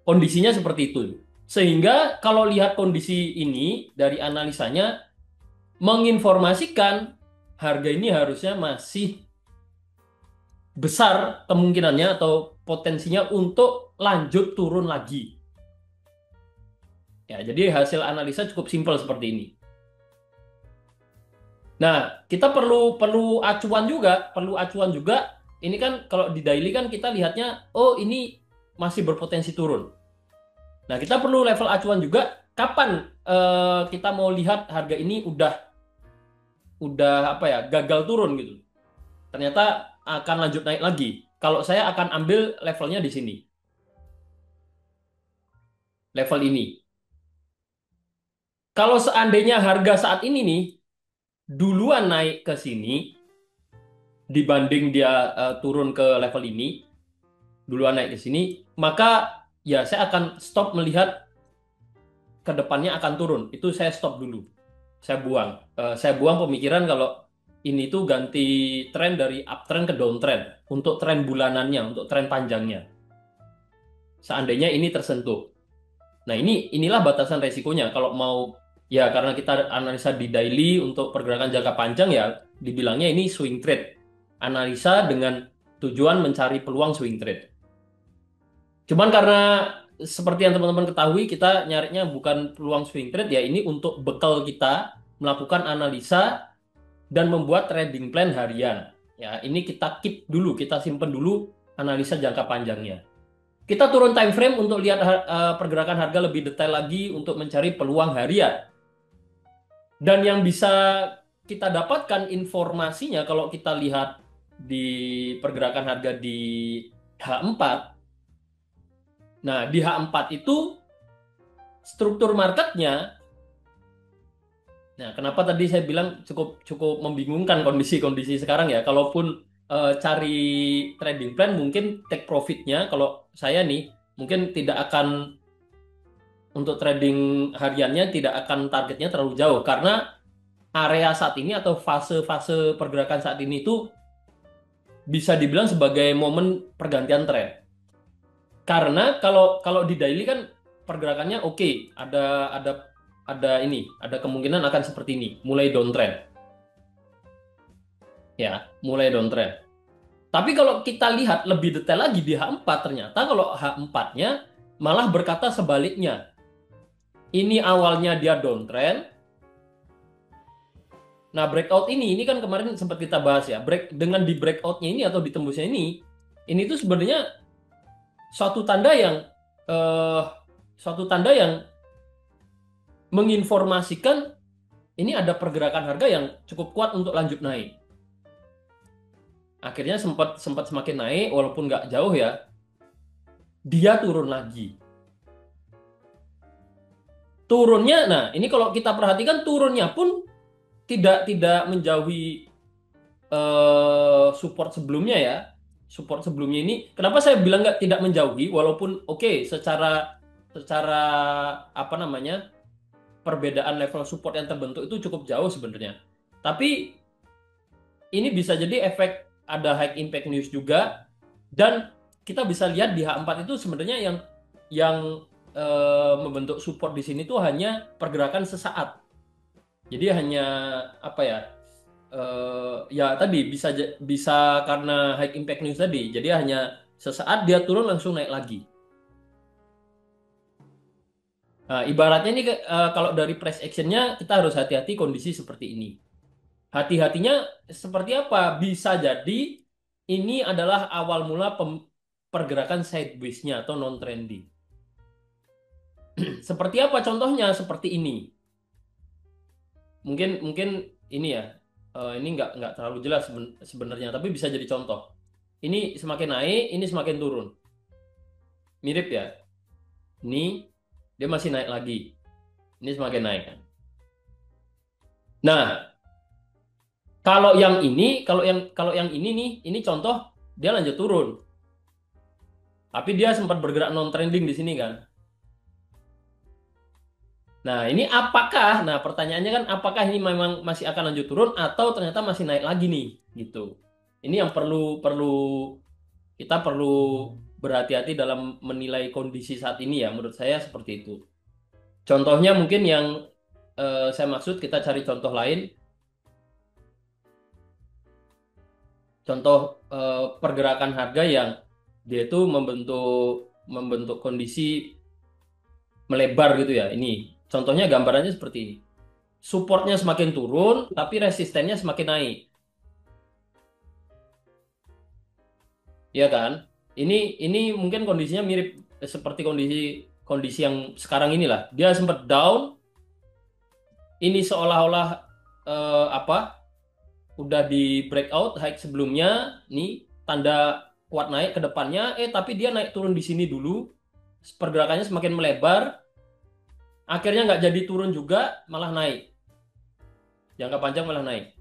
kondisinya seperti itu. Sehingga kalau lihat kondisi ini dari analisanya menginformasikan harga ini harusnya masih besar kemungkinannya atau potensinya untuk lanjut turun lagi. Ya, jadi hasil analisa cukup simpel seperti ini. Nah, kita perlu acuan juga. Ini kan kalau di daily kan kita lihatnya, oh ini masih berpotensi turun. Nah, kita perlu level acuan juga. Kapan kita mau lihat harga ini udah apa ya, gagal turun gitu. Ternyata akan lanjut naik lagi. Kalau saya akan ambil levelnya di sini. Level ini. Kalau seandainya harga saat ini nih duluan naik ke sini dibanding dia turun ke level ini, duluan naik ke sini, maka ya saya akan stop melihat ke depannya akan turun. Itu saya stop dulu. Saya buang. Saya buang pemikiran kalau ini tuh ganti tren dari uptrend ke downtrend untuk tren bulanannya, untuk tren panjangnya. Seandainya ini tersentuh. Nah, inilah batasan resikonya. Kalau mau ya karena kita analisa di daily untuk pergerakan jangka panjang ya dibilangnya ini swing trade. Analisa dengan tujuan mencari peluang swing trade. Cuman karena seperti yang teman-teman ketahui kita nyarinya bukan peluang swing trade ya ini untuk bekal kita melakukan analisa dan membuat trading plan harian. Ya, ini kita keep dulu, kita simpen dulu analisa jangka panjangnya. Kita turun time frame untuk lihat pergerakan harga lebih detail lagi untuk mencari peluang harian. Dan yang bisa kita dapatkan informasinya kalau kita lihat di pergerakan harga di H4. Nah, di H4 itu struktur marketnya. Nah, kenapa tadi saya bilang cukup cukup membingungkan kondisi-kondisi sekarang ya. Kalaupun cari trading plan mungkin take profitnya kalau saya nih mungkin tidak akan untuk trading hariannya tidak akan targetnya terlalu jauh karena area saat ini atau fase-fase pergerakan saat ini itu bisa dibilang sebagai momen pergantian tren. Karena kalau kalau di daily kan pergerakannya oke, ada kemungkinan akan seperti ini, mulai downtrend. Ya, mulai downtrend. Tapi kalau kita lihat lebih detail lagi di H4 ternyata kalau H4-nya malah berkata sebaliknya. Ini awalnya dia downtrend. Nah, breakout ini kan kemarin sempat kita bahas ya. Dengan di breakout-nya ini atau ditembusnya ini tuh sebenarnya suatu tanda yang eh, suatu tanda yang menginformasikan ini ada pergerakan harga yang cukup kuat untuk lanjut naik. Akhirnya sempat semakin naik walaupun nggak jauh ya. Dia turun lagi. Turunnya, nah ini kalau kita perhatikan turunnya pun tidak menjauhi support sebelumnya ya. Support sebelumnya ini, kenapa saya bilang nggak tidak menjauhi walaupun oke, secara apa namanya perbedaan level support yang terbentuk itu cukup jauh sebenarnya. Tapi ini bisa jadi efek ada high impact news juga dan kita bisa lihat di H4 itu sebenarnya yang membentuk support di sini tuh hanya pergerakan sesaat. Jadi hanya apa ya? Ya tadi bisa karena high impact news tadi. Jadi hanya sesaat dia turun langsung naik lagi. Nah, ibaratnya ini kalau dari price actionnya kita harus hati-hati kondisi seperti ini. Hati-hatinya seperti apa? Bisa jadi ini adalah awal mula pergerakan sideways-nya atau non-trending. Seperti apa contohnya? Seperti ini. Mungkin mungkin ini ya. Ini nggak terlalu jelas sebenarnya, tapi bisa jadi contoh. Ini semakin naik, ini semakin turun. Mirip ya. Ini dia masih naik lagi. Ini semakin naik kan. Nah, kalau yang ini nih, ini contoh dia lanjut turun. Tapi dia sempat bergerak non trending di sini kan. Nah, ini apakah? Nah, pertanyaannya kan apakah ini memang masih akan lanjut turun atau ternyata masih naik lagi nih, gitu. Ini yang perlu perlu kita perlu berhati-hati dalam menilai kondisi saat ini ya, menurut saya seperti itu. Contohnya mungkin yang saya maksud kita cari contoh lain. Contoh pergerakan harga yang dia itu membentuk kondisi melebar gitu ya. Ini contohnya gambarannya seperti ini. Supportnya semakin turun, tapi resistennya semakin naik. Ya kan? Ini mungkin kondisinya mirip seperti kondisi yang sekarang inilah. Dia sempat down, ini seolah-olah apa? Udah di breakout high sebelumnya, nih tanda kuat naik ke depannya, tapi dia naik turun di sini dulu, pergerakannya semakin melebar, Akhirnya nggak jadi turun juga, malah naik. Jangka panjang malah naik.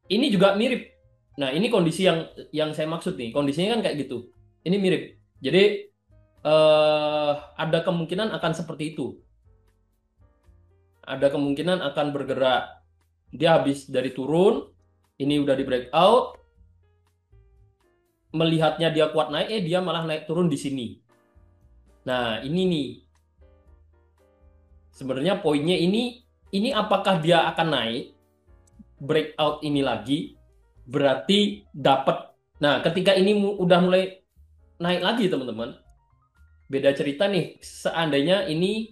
Ini juga mirip. Nah, ini kondisi yang saya maksud nih. Kondisinya kan kayak gitu. Ini mirip. Jadi ada kemungkinan akan seperti itu. Ada kemungkinan akan bergerak. Dia habis dari turun, ini udah di breakout, melihatnya dia kuat naik, dia malah naik turun di sini. Nah, ini nih. Sebenarnya poinnya ini apakah dia akan naik breakout ini lagi? Berarti dapat. Nah, ketika ini udah mulai naik lagi, teman-teman. Beda cerita nih. Seandainya ini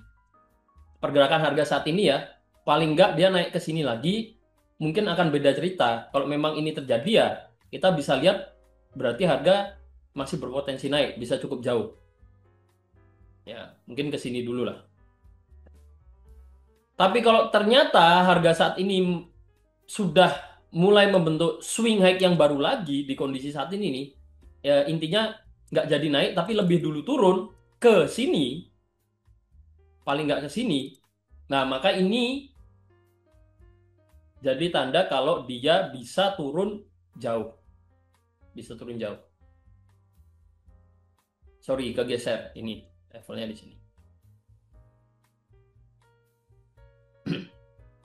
pergerakan harga saat ini ya, paling nggak dia naik ke sini lagi, mungkin akan beda cerita. Kalau memang ini terjadi ya, kita bisa lihat berarti harga masih berpotensi naik, bisa cukup jauh. Ya, mungkin ke sini dulu lah. Tapi kalau ternyata harga saat ini sudah mulai membentuk swing high yang baru lagi di kondisi saat ini nih, ya intinya nggak jadi naik tapi lebih dulu turun ke sini, paling nggak ke sini. Nah, maka ini jadi tanda kalau dia bisa turun jauh. Bisa turun jauh. Sorry, kegeser ini levelnya di sini.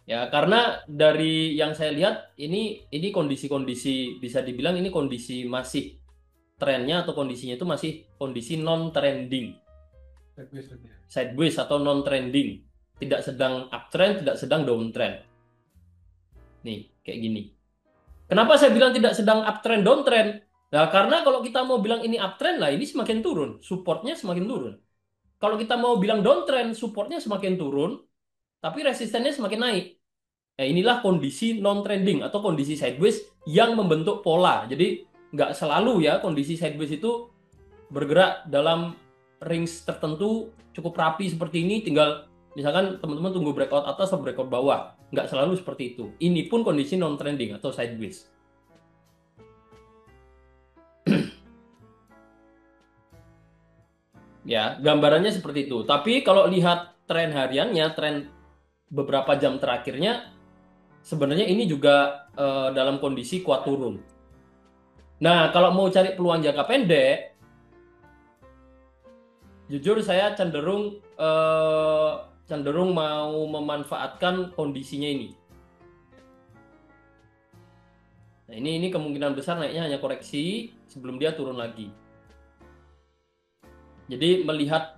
Ya, karena dari yang saya lihat ini kondisi-kondisi bisa dibilang ini kondisi masih trennya atau kondisinya itu masih kondisi non trending. Sideways atau non trending. Tidak sedang uptrend, tidak sedang downtrend. Nih, kayak gini. Kenapa saya bilang tidak sedang uptrend, downtrend? Nah, karena kalau kita mau bilang ini uptrend lah, ini semakin turun, supportnya semakin turun. Kalau kita mau bilang downtrend, supportnya semakin turun, tapi resistennya semakin naik. Nah, inilah kondisi non-trending atau kondisi sideways yang membentuk pola. Jadi nggak selalu ya kondisi sideways itu bergerak dalam range tertentu cukup rapi seperti ini, tinggal misalkan teman-teman tunggu breakout atas atau breakout bawah. Nggak selalu seperti itu. Ini pun kondisi non-trending atau sideways. Ya, gambarannya seperti itu. Tapi kalau lihat tren hariannya, tren beberapa jam terakhirnya, sebenarnya ini juga dalam kondisi kuat turun. Nah, kalau mau cari peluang jangka pendek, jujur saya cenderung mau memanfaatkan kondisinya ini. Nah, ini kemungkinan besar naiknya hanya koreksi sebelum dia turun lagi. Jadi melihat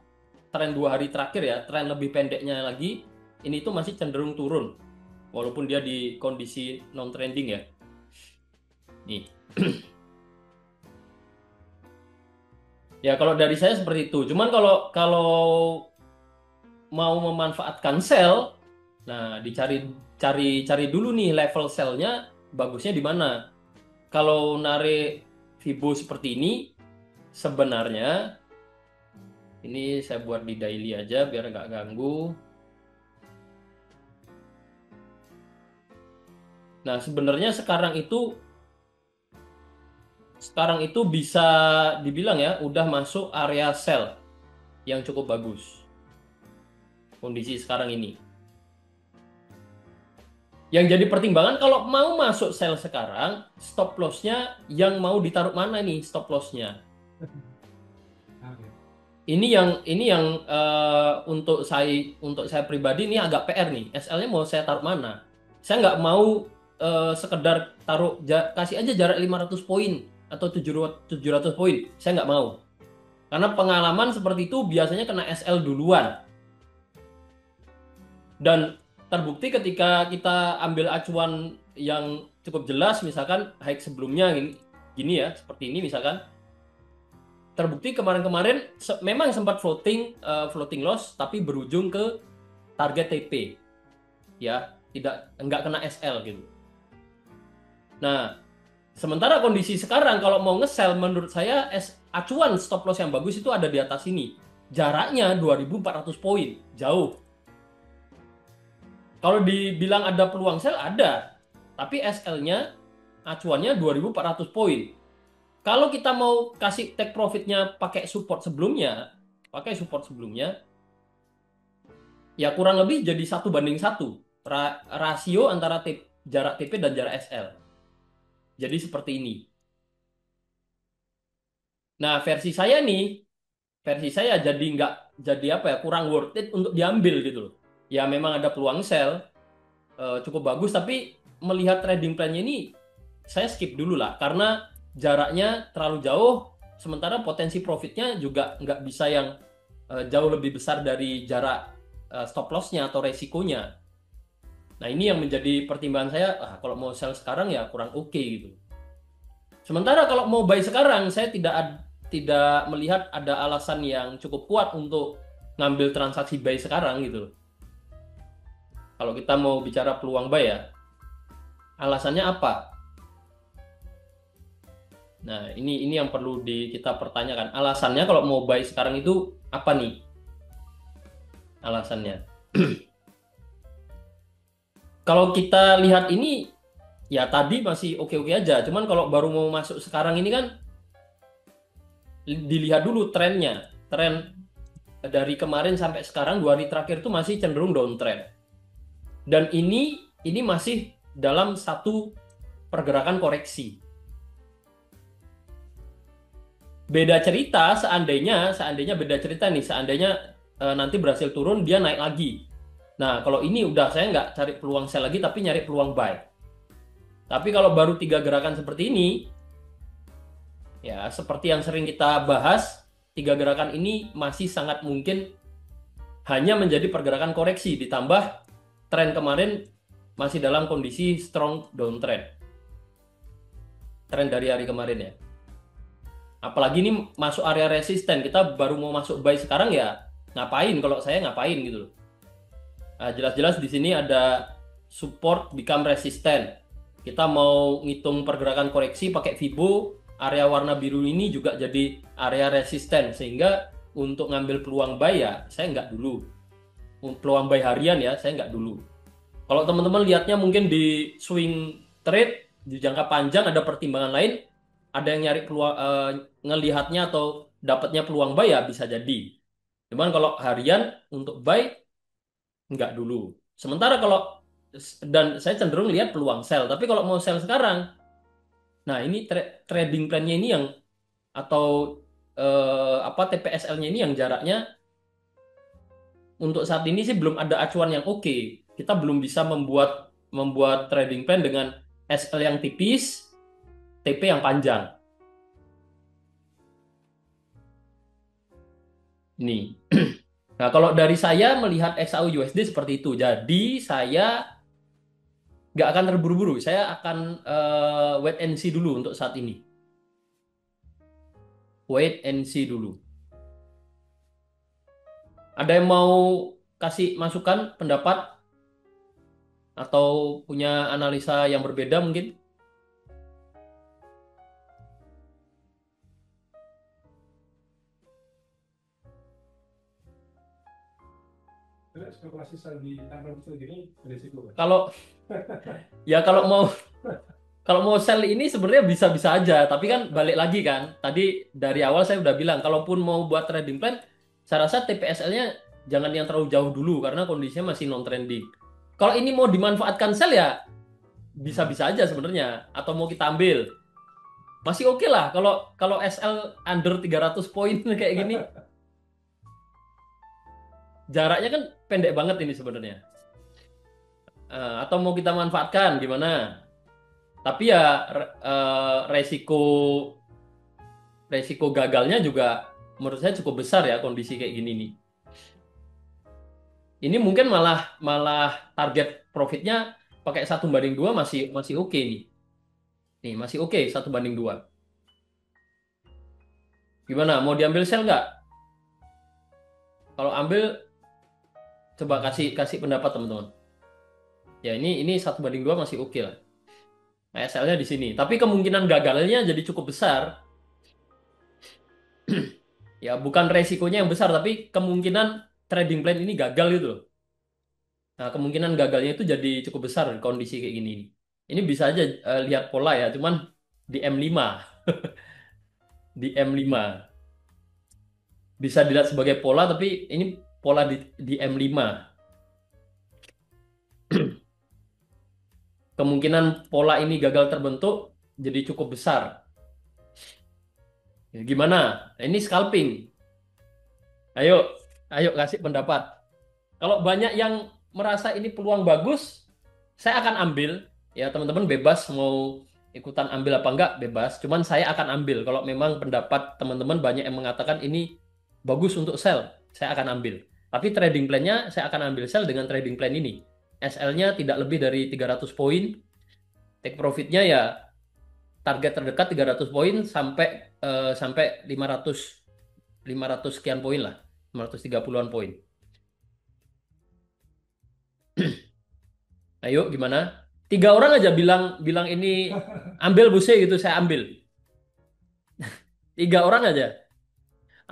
tren 2 hari terakhir ya, tren lebih pendeknya lagi, ini tuh masih cenderung turun. Walaupun dia di kondisi non-trending ya. Nih. Ya kalau dari saya seperti itu. Cuman kalau mau memanfaatkan sell, nah cari dulu nih level sell-nya bagusnya di mana. Kalau narik Fibo seperti ini, sebenarnya ini saya buat di daily aja biar nggak ganggu. Nah, sebenarnya sekarang itu bisa dibilang ya udah masuk area sell yang cukup bagus. Kondisi sekarang ini. Yang jadi pertimbangan kalau mau masuk sell sekarang, stop loss-nya yang mau ditaruh mana nih stop loss-nya? Ini yang untuk saya pribadi ini agak PR nih. SL-nya mau saya taruh mana? Saya nggak mau sekedar kasih aja jarak 500 poin atau 700 poin. Saya nggak mau. Karena pengalaman seperti itu biasanya kena SL duluan. Dan terbukti ketika kita ambil acuan yang cukup jelas, misalkan high sebelumnya gini ya, seperti ini misalkan. Terbukti kemarin-kemarin memang sempat floating loss tapi berujung ke target TP ya, enggak kena SL gitu. Nah, sementara kondisi sekarang kalau mau nge-sell menurut saya acuan stop loss yang bagus itu ada di atas ini. Jaraknya 2.400 poin, jauh. Kalau dibilang ada peluang sell ada, tapi SL-nya acuannya 2.400 poin. Kalau kita mau kasih take profitnya pakai support sebelumnya, Ya kurang lebih jadi 1:1 rasio antara jarak TP dan jarak SL. Jadi seperti ini. Nah, versi saya jadi nggak jadi apa ya, kurang worth it untuk diambil gitu loh. Ya memang ada peluang sell cukup bagus, tapi melihat trading plan-nya ini saya skip dulu lah karena jaraknya terlalu jauh, sementara potensi profitnya juga nggak bisa yang jauh lebih besar dari jarak stop loss-nya atau resikonya. Nah, ini yang menjadi pertimbangan saya, kalau mau sell sekarang ya kurang oke gitu. Sementara kalau mau buy sekarang, saya tidak melihat ada alasan yang cukup kuat untuk ngambil transaksi buy sekarang gitu loh. Kalau kita mau bicara peluang buy ya, alasannya apa? Nah, ini yang perlu kita pertanyakan. Alasannya kalau mau buy sekarang itu apa nih? Alasannya. Kalau kita lihat ini, ya tadi masih oke-oke aja. Cuman kalau baru mau masuk sekarang ini kan dilihat dulu trennya. Tren dari kemarin sampai sekarang 2 hari terakhir itu masih cenderung downtrend. Dan ini masih dalam satu pergerakan koreksi. Beda cerita seandainya beda cerita nih, seandainya nanti berhasil turun dia naik lagi. Nah, kalau ini udah saya nggak cari peluang sell lagi tapi nyari peluang buy. Tapi kalau baru 3 gerakan seperti ini, ya seperti yang sering kita bahas, 3 gerakan ini masih sangat mungkin hanya menjadi pergerakan koreksi ditambah tren kemarin masih dalam kondisi strong downtrend. Tren dari hari kemarin ya. Apalagi ini masuk area resisten, kita baru mau masuk buy sekarang ya ngapain, kalau saya ngapain gitu loh. Nah, jelas-jelas di sini ada support become resistant. Kita mau ngitung pergerakan koreksi pakai Fibo, area warna biru ini juga jadi area resisten, sehingga untuk ngambil peluang buy ya saya nggak dulu. Peluang buy harian ya saya nggak dulu. Kalau teman-teman lihatnya mungkin di swing trade di jangka panjang ada pertimbangan lain, ada yang nyari peluang ngelihatnya atau dapatnya peluang buy ya bisa jadi. Cuman kalau harian untuk buy nggak dulu. Sementara kalau dan saya cenderung lihat peluang sell. Tapi kalau mau sell sekarang, nah ini trading plan-nya ini yang atau apa TPSL-nya ini yang jaraknya untuk saat ini sih belum ada acuan yang oke. Kita belum bisa membuat membuat trading plan dengan SL yang tipis, TP yang panjang. Ini. Nah, kalau dari saya melihat XAU USD seperti itu. Jadi saya nggak akan terburu-buru. Saya akan wait and see dulu untuk saat ini. Wait and see dulu. Ada yang mau kasih masukan, pendapat, atau punya analisa yang berbeda mungkin? Spekulasi sell di tanggal kecil gini berisiko kan? Kalau ya kalau mau sell ini sebenarnya bisa-bisa aja, tapi kan balik lagi kan. Tadi dari awal saya udah bilang, kalaupun mau buat trading plan, saya rasa TPSL-nya jangan yang terlalu jauh dulu karena kondisinya masih non trending. Kalau ini mau dimanfaatkan sell ya bisa-bisa aja sebenarnya, atau mau kita ambil masih oke lah kalau kalau SL under 300 poin kayak gini. Jaraknya kan pendek banget ini sebenarnya. Atau mau kita manfaatkan gimana? Tapi ya resiko resiko gagalnya juga menurut saya cukup besar ya kondisi kayak gini nih. Ini mungkin malah malah target profitnya pakai 1:2 masih masih oke nih. Nih masih oke 1:2. Gimana? Mau diambil sell nggak? Kalau ambil coba kasih kasih pendapat teman-teman. Ya ini 1:2 masih oke lah. SL-nya di sini. Tapi kemungkinan gagalnya jadi cukup besar. Ya bukan resikonya yang besar, tapi kemungkinan trading plan ini gagal gitu loh. Nah, kemungkinan gagalnya itu jadi cukup besar di kondisi kayak gini. Ini bisa aja lihat pola ya, cuman di M5. Di M5. Bisa dilihat sebagai pola, tapi ini pola di M5. kemungkinan pola ini gagal terbentuk jadi cukup besar. Ya, gimana? Nah, ini scalping. Ayo, ayo kasih pendapat. Kalau banyak yang merasa ini peluang bagus, saya akan ambil. Ya, teman-teman bebas mau ikutan ambil apa enggak, bebas. Cuman saya akan ambil. Kalau memang pendapat teman-teman banyak yang mengatakan ini bagus untuk sell, saya akan ambil. Tapi trading plan-nya saya akan ambil sell dengan trading plan ini. SL-nya tidak lebih dari 300 poin. Take profit-nya ya target terdekat 300 poin sampai 500 sekian poin lah. 530-an poin. Ayo gimana? 3 orang aja bilang bilang ini ambil Buse gitu, saya ambil. 3 orang aja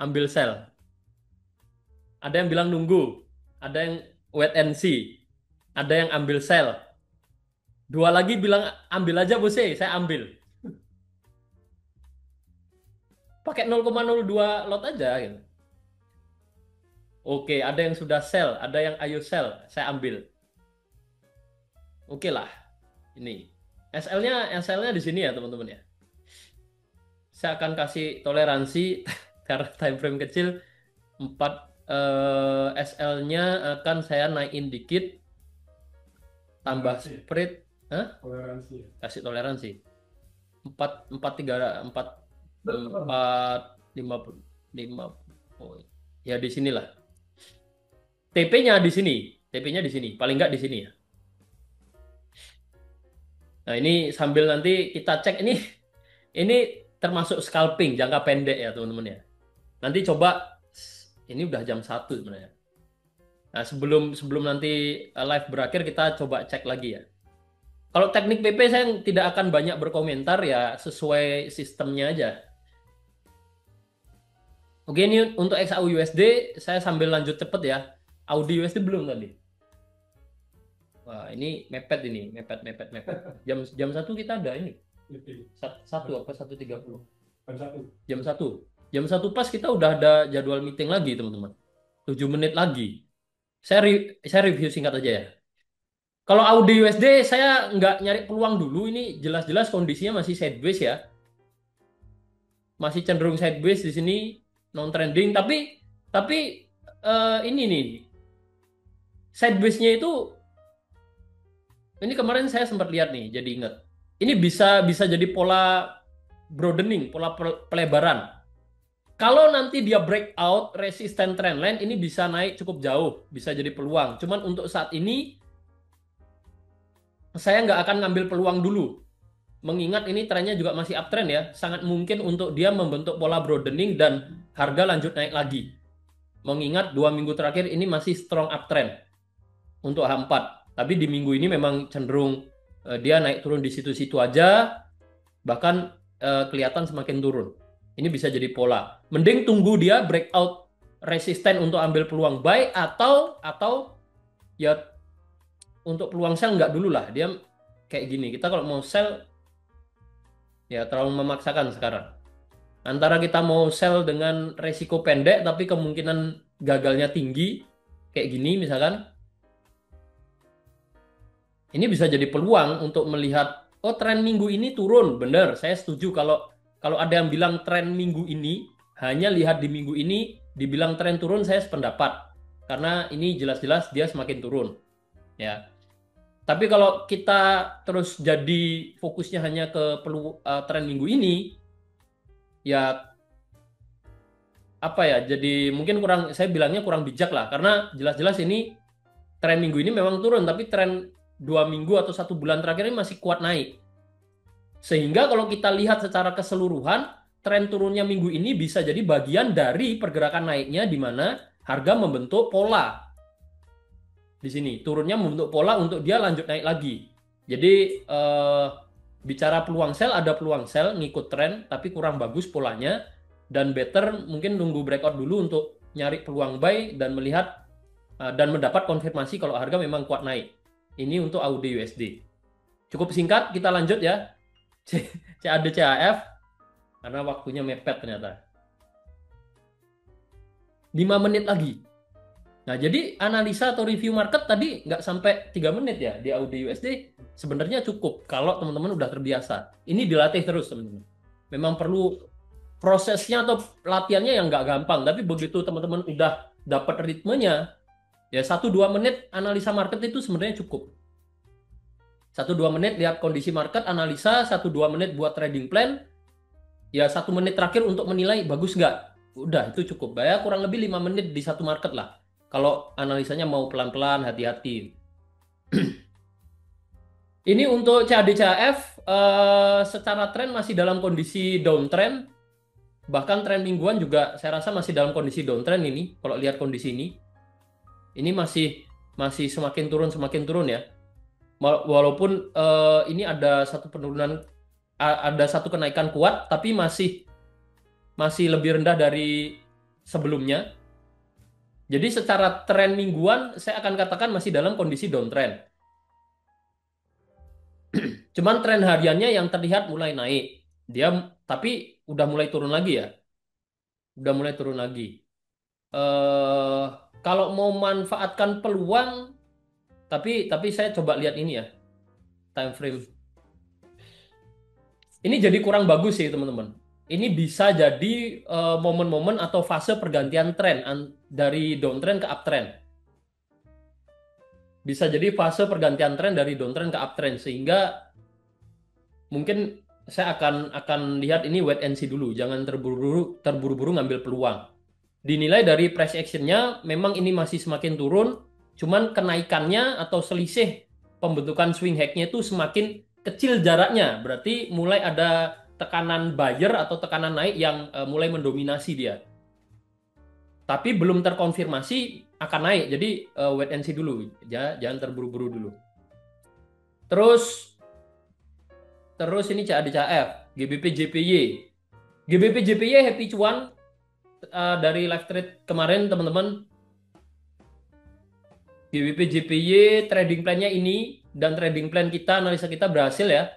ambil sell. Ada yang bilang nunggu, ada yang wait and see, ada yang ambil sell. 2 lagi bilang ambil aja Buse, saya ambil. Pakai 0,02 lot aja gitu. Oke, ada yang sudah sell, ada yang ayo sell, saya ambil. Oke lah, ini SL-nya di sini ya teman-teman ya. Saya akan kasih toleransi karena time frame kecil 4 SL-nya akan saya naikin dikit tambah Toleransi. spread. Hah? Toleransi. Kasih toleransi 4 4 poin. Ya di sinilah. TP-nya di sini. TP-nya di sini. Paling nggak di sini ya. Nah, ini sambil nanti kita cek ini termasuk scalping jangka pendek ya, teman-teman ya. Nanti coba ini udah jam 1 sebenarnya. Nah, sebelum sebelum nanti live berakhir kita coba cek lagi ya. Kalau teknik PP saya tidak akan banyak berkomentar ya, sesuai sistemnya aja. Oke, ini untuk XAU USD saya sambil lanjut cepet ya. Audi USD belum tadi. Wah, ini mepet. Jam 1 kita ada ini. Satu apa 1:30? Jam 1. Jam 1 pas kita udah ada jadwal meeting lagi, teman-teman. 7 menit lagi. Saya review singkat aja ya. Kalau Audi USD saya nggak nyari peluang dulu, ini jelas-jelas kondisinya masih sideways ya. Masih cenderung sideways di sini, non trending, tapi ini nih. Sideways-nya itu ini kemarin saya sempat lihat nih, jadi ingat. Ini bisa jadi pola broadening, pola pelebaran. Kalau nanti dia breakout resisten trendline, ini bisa naik cukup jauh, bisa jadi peluang. Cuman untuk saat ini saya nggak akan ngambil peluang dulu. Mengingat ini trennya juga masih uptrend ya, sangat mungkin untuk dia membentuk pola broadening dan harga lanjut naik lagi. Mengingat 2 minggu terakhir ini masih strong uptrend untuk H4. Tapi di minggu ini memang cenderung dia naik turun di situ-situ aja, bahkan kelihatan semakin turun. Ini bisa jadi pola. Mending tunggu dia breakout resisten untuk ambil peluang buy atau ya untuk peluang sell nggak dulu lah. Dia kayak gini. Kita kalau mau sell ya terlalu memaksakan sekarang. Antara kita mau sell dengan resiko pendek tapi kemungkinan gagalnya tinggi kayak gini misalkan. Ini bisa jadi peluang untuk melihat, oh tren minggu ini turun, benar. Saya setuju kalau ada yang bilang tren minggu ini hanya lihat di minggu ini dibilang tren turun, saya sependapat karena ini jelas-jelas dia semakin turun, ya. Tapi kalau kita terus jadi fokusnya hanya ke tren minggu ini, ya apa ya? Jadi mungkin saya bilangnya kurang bijak lah, karena jelas-jelas ini tren minggu ini memang turun, tapi tren 2 minggu atau 1 bulan terakhir ini masih kuat naik. Sehingga kalau kita lihat secara keseluruhan, tren turunnya minggu ini bisa jadi bagian dari pergerakan naiknya di mana harga membentuk pola. Di sini, turunnya membentuk pola untuk dia lanjut naik lagi. Jadi, bicara peluang sell, ada peluang sell, ngikut tren, tapi kurang bagus polanya. Dan better mungkin nunggu breakout dulu untuk nyari peluang buy dan melihat dan mendapat konfirmasi kalau harga memang kuat naik. Ini untuk Audi USD. Cukup singkat, kita lanjut ya. CAD CHF, karena waktunya mepet ternyata. 5 menit lagi. Nah, jadi analisa atau review market tadi nggak sampai 3 menit ya di Audi USD, sebenarnya cukup kalau teman-teman udah terbiasa. Ini dilatih terus, teman-teman. Memang perlu prosesnya atau latihannya yang nggak gampang, tapi begitu teman-teman udah dapat ritmenya, ya 1-2 menit analisa market itu sebenarnya cukup. 1-2 menit lihat kondisi market, analisa, 1-2 menit buat trading plan, ya 1 menit terakhir untuk menilai bagus nggak. Udah, itu cukup. Ya, kurang lebih 5 menit di satu market lah. Kalau analisanya mau pelan-pelan, hati-hati. Ini untuk CAD-CAF, secara tren masih dalam kondisi downtrend. Bahkan tren mingguan juga saya rasa masih dalam kondisi downtrend ini. Kalau lihat kondisi ini masih masih semakin turun ya. Walaupun ini ada satu penurunan, ada satu kenaikan kuat, tapi masih masih lebih rendah dari sebelumnya. Jadi secara tren mingguan saya akan katakan masih dalam kondisi downtrend. Cuman tren hariannya yang terlihat mulai naik. Dia tapi udah mulai turun lagi ya. Udah mulai turun lagi. eh Kalau mau manfaatkan peluang, tapi saya coba lihat ini ya, time frame. Ini jadi kurang bagus sih, teman-teman. Ini bisa jadi momen-momen atau fase pergantian tren dari downtrend ke uptrend. Bisa jadi fase pergantian tren dari downtrend ke uptrend, sehingga mungkin saya akan lihat ini wait and see dulu, jangan terburu-buru ngambil peluang. Dinilai dari price actionnya memang ini masih semakin turun, cuman kenaikannya atau selisih pembentukan swing hacknya itu semakin kecil jaraknya, berarti mulai ada tekanan buyer atau tekanan naik yang mulai mendominasi dia. Tapi belum terkonfirmasi akan naik, jadi wait and see dulu, jangan terburu-buru dulu. Terus ini CAD-CAF, GBP JPY. GBP JPY happy cuan dari live trade kemarin, teman-teman. GBP JPY trading plan-nya ini dan trading plan kita, analisa kita berhasil ya.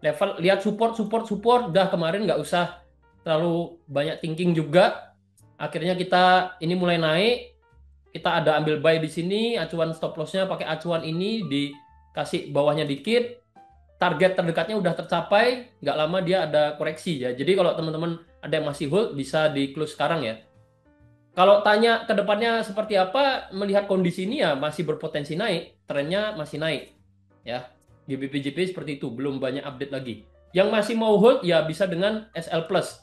Level lihat support, dah kemarin nggak usah terlalu banyak thinking juga. Akhirnya kita ini mulai naik. Kita ada ambil buy di sini, acuan stop loss-nya pakai acuan ini, dikasih bawahnya dikit. Target terdekatnya udah tercapai, nggak lama dia ada koreksi ya. Jadi kalau teman-teman ada yang masih hold, bisa di close sekarang ya. Kalau tanya ke depannya seperti apa, melihat kondisi ini ya masih berpotensi naik, trennya masih naik. Ya, GBP seperti itu, belum banyak update lagi. Yang masih mau hold ya bisa dengan SL Plus.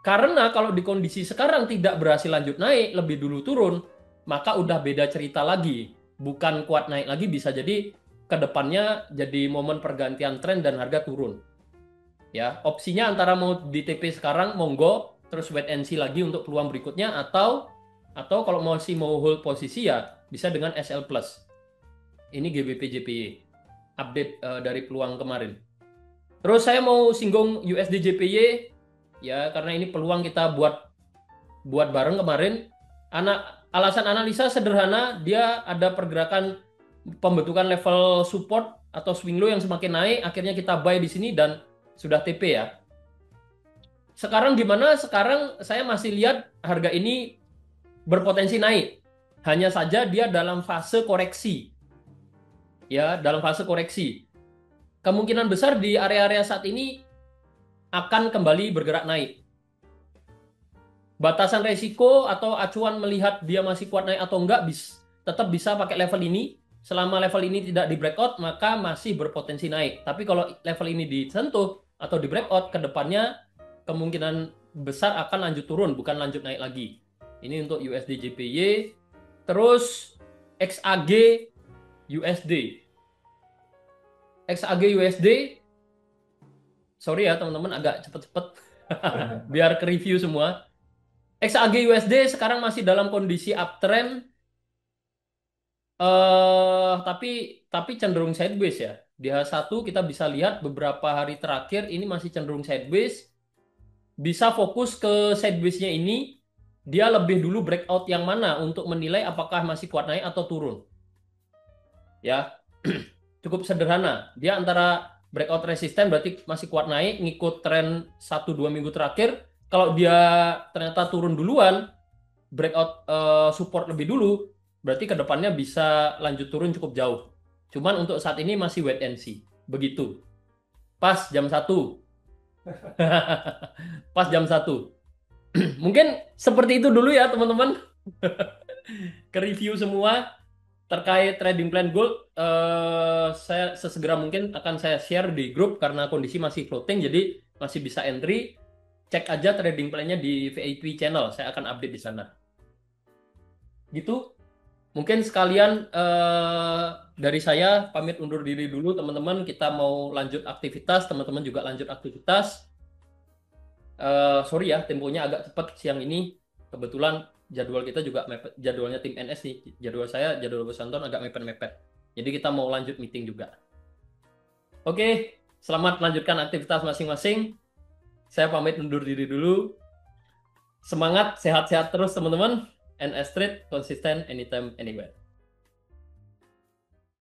Karena kalau di kondisi sekarang tidak berhasil lanjut naik, lebih dulu turun, maka udah beda cerita lagi. Bukan kuat naik lagi, bisa jadi ke depannya jadi momen pergantian tren dan harga turun. Ya, opsinya antara mau di TP sekarang monggo, terus wait and see lagi untuk peluang berikutnya, atau kalau masih mau hold posisi ya bisa dengan SL Plus. Ini GBP JPY update dari peluang kemarin. Terus saya mau singgung USD JPY ya, karena ini peluang kita buat bareng kemarin. Alasan analisa sederhana, dia ada pergerakan pembentukan level support atau swing low yang semakin naik, akhirnya kita buy di sini dan sudah TP ya. Sekarang gimana? Sekarang saya masih lihat harga ini berpotensi naik. Hanya saja dia dalam fase koreksi. Ya, dalam fase koreksi. Kemungkinan besar di area-area saat ini akan kembali bergerak naik. Batasan resiko atau acuan melihat dia masih kuat naik atau enggak tetap bisa pakai level ini. Selama level ini tidak di breakout, maka masih berpotensi naik. Tapi kalau level ini disentuh atau di breakout, ke depannya kemungkinan besar akan lanjut turun, bukan lanjut naik lagi. Ini untuk USD JPY. Terus XAG USD. XAG USD. Sorry ya teman-teman, agak cepet-cepet biar ke review semua. XAG USD sekarang masih dalam kondisi uptrend. Tapi cenderung sideways ya. Di H1 kita bisa lihat beberapa hari terakhir ini masih cenderung sideways. Bisa fokus ke sideways-nya ini, dia lebih dulu breakout yang mana untuk menilai apakah masih kuat naik atau turun. Ya, cukup sederhana. Dia antara breakout resisten berarti masih kuat naik, ngikut tren 1-2 minggu terakhir. Kalau dia ternyata turun duluan, breakout support lebih dulu, berarti ke depannya bisa lanjut turun cukup jauh. Cuman untuk saat ini masih wait and see. Begitu. Pas jam 1. Pas jam 1. Mungkin seperti itu dulu ya teman-teman. Ke review semua terkait trading plan gold. Saya sesegera mungkin akan saya share di grup karena kondisi masih floating, jadi masih bisa entry. Cek aja trading plan-nya di VIP channel. Saya akan update di sana. Gitu. Mungkin sekalian dari saya pamit undur diri dulu teman-teman. Kita mau lanjut aktivitas, teman-teman juga lanjut aktivitas. Sorry ya, temponya agak cepat siang ini. Kebetulan jadwal kita juga mepet, jadwalnya tim NS nih. Jadwal saya, jadwal Bos Anton agak mepet-mepet. Jadi kita mau lanjut meeting juga. Oke, selamat melanjutkan aktivitas masing-masing. Saya pamit undur diri dulu. Semangat, sehat-sehat terus teman-teman. NS Trade, konsisten, anytime, anywhere.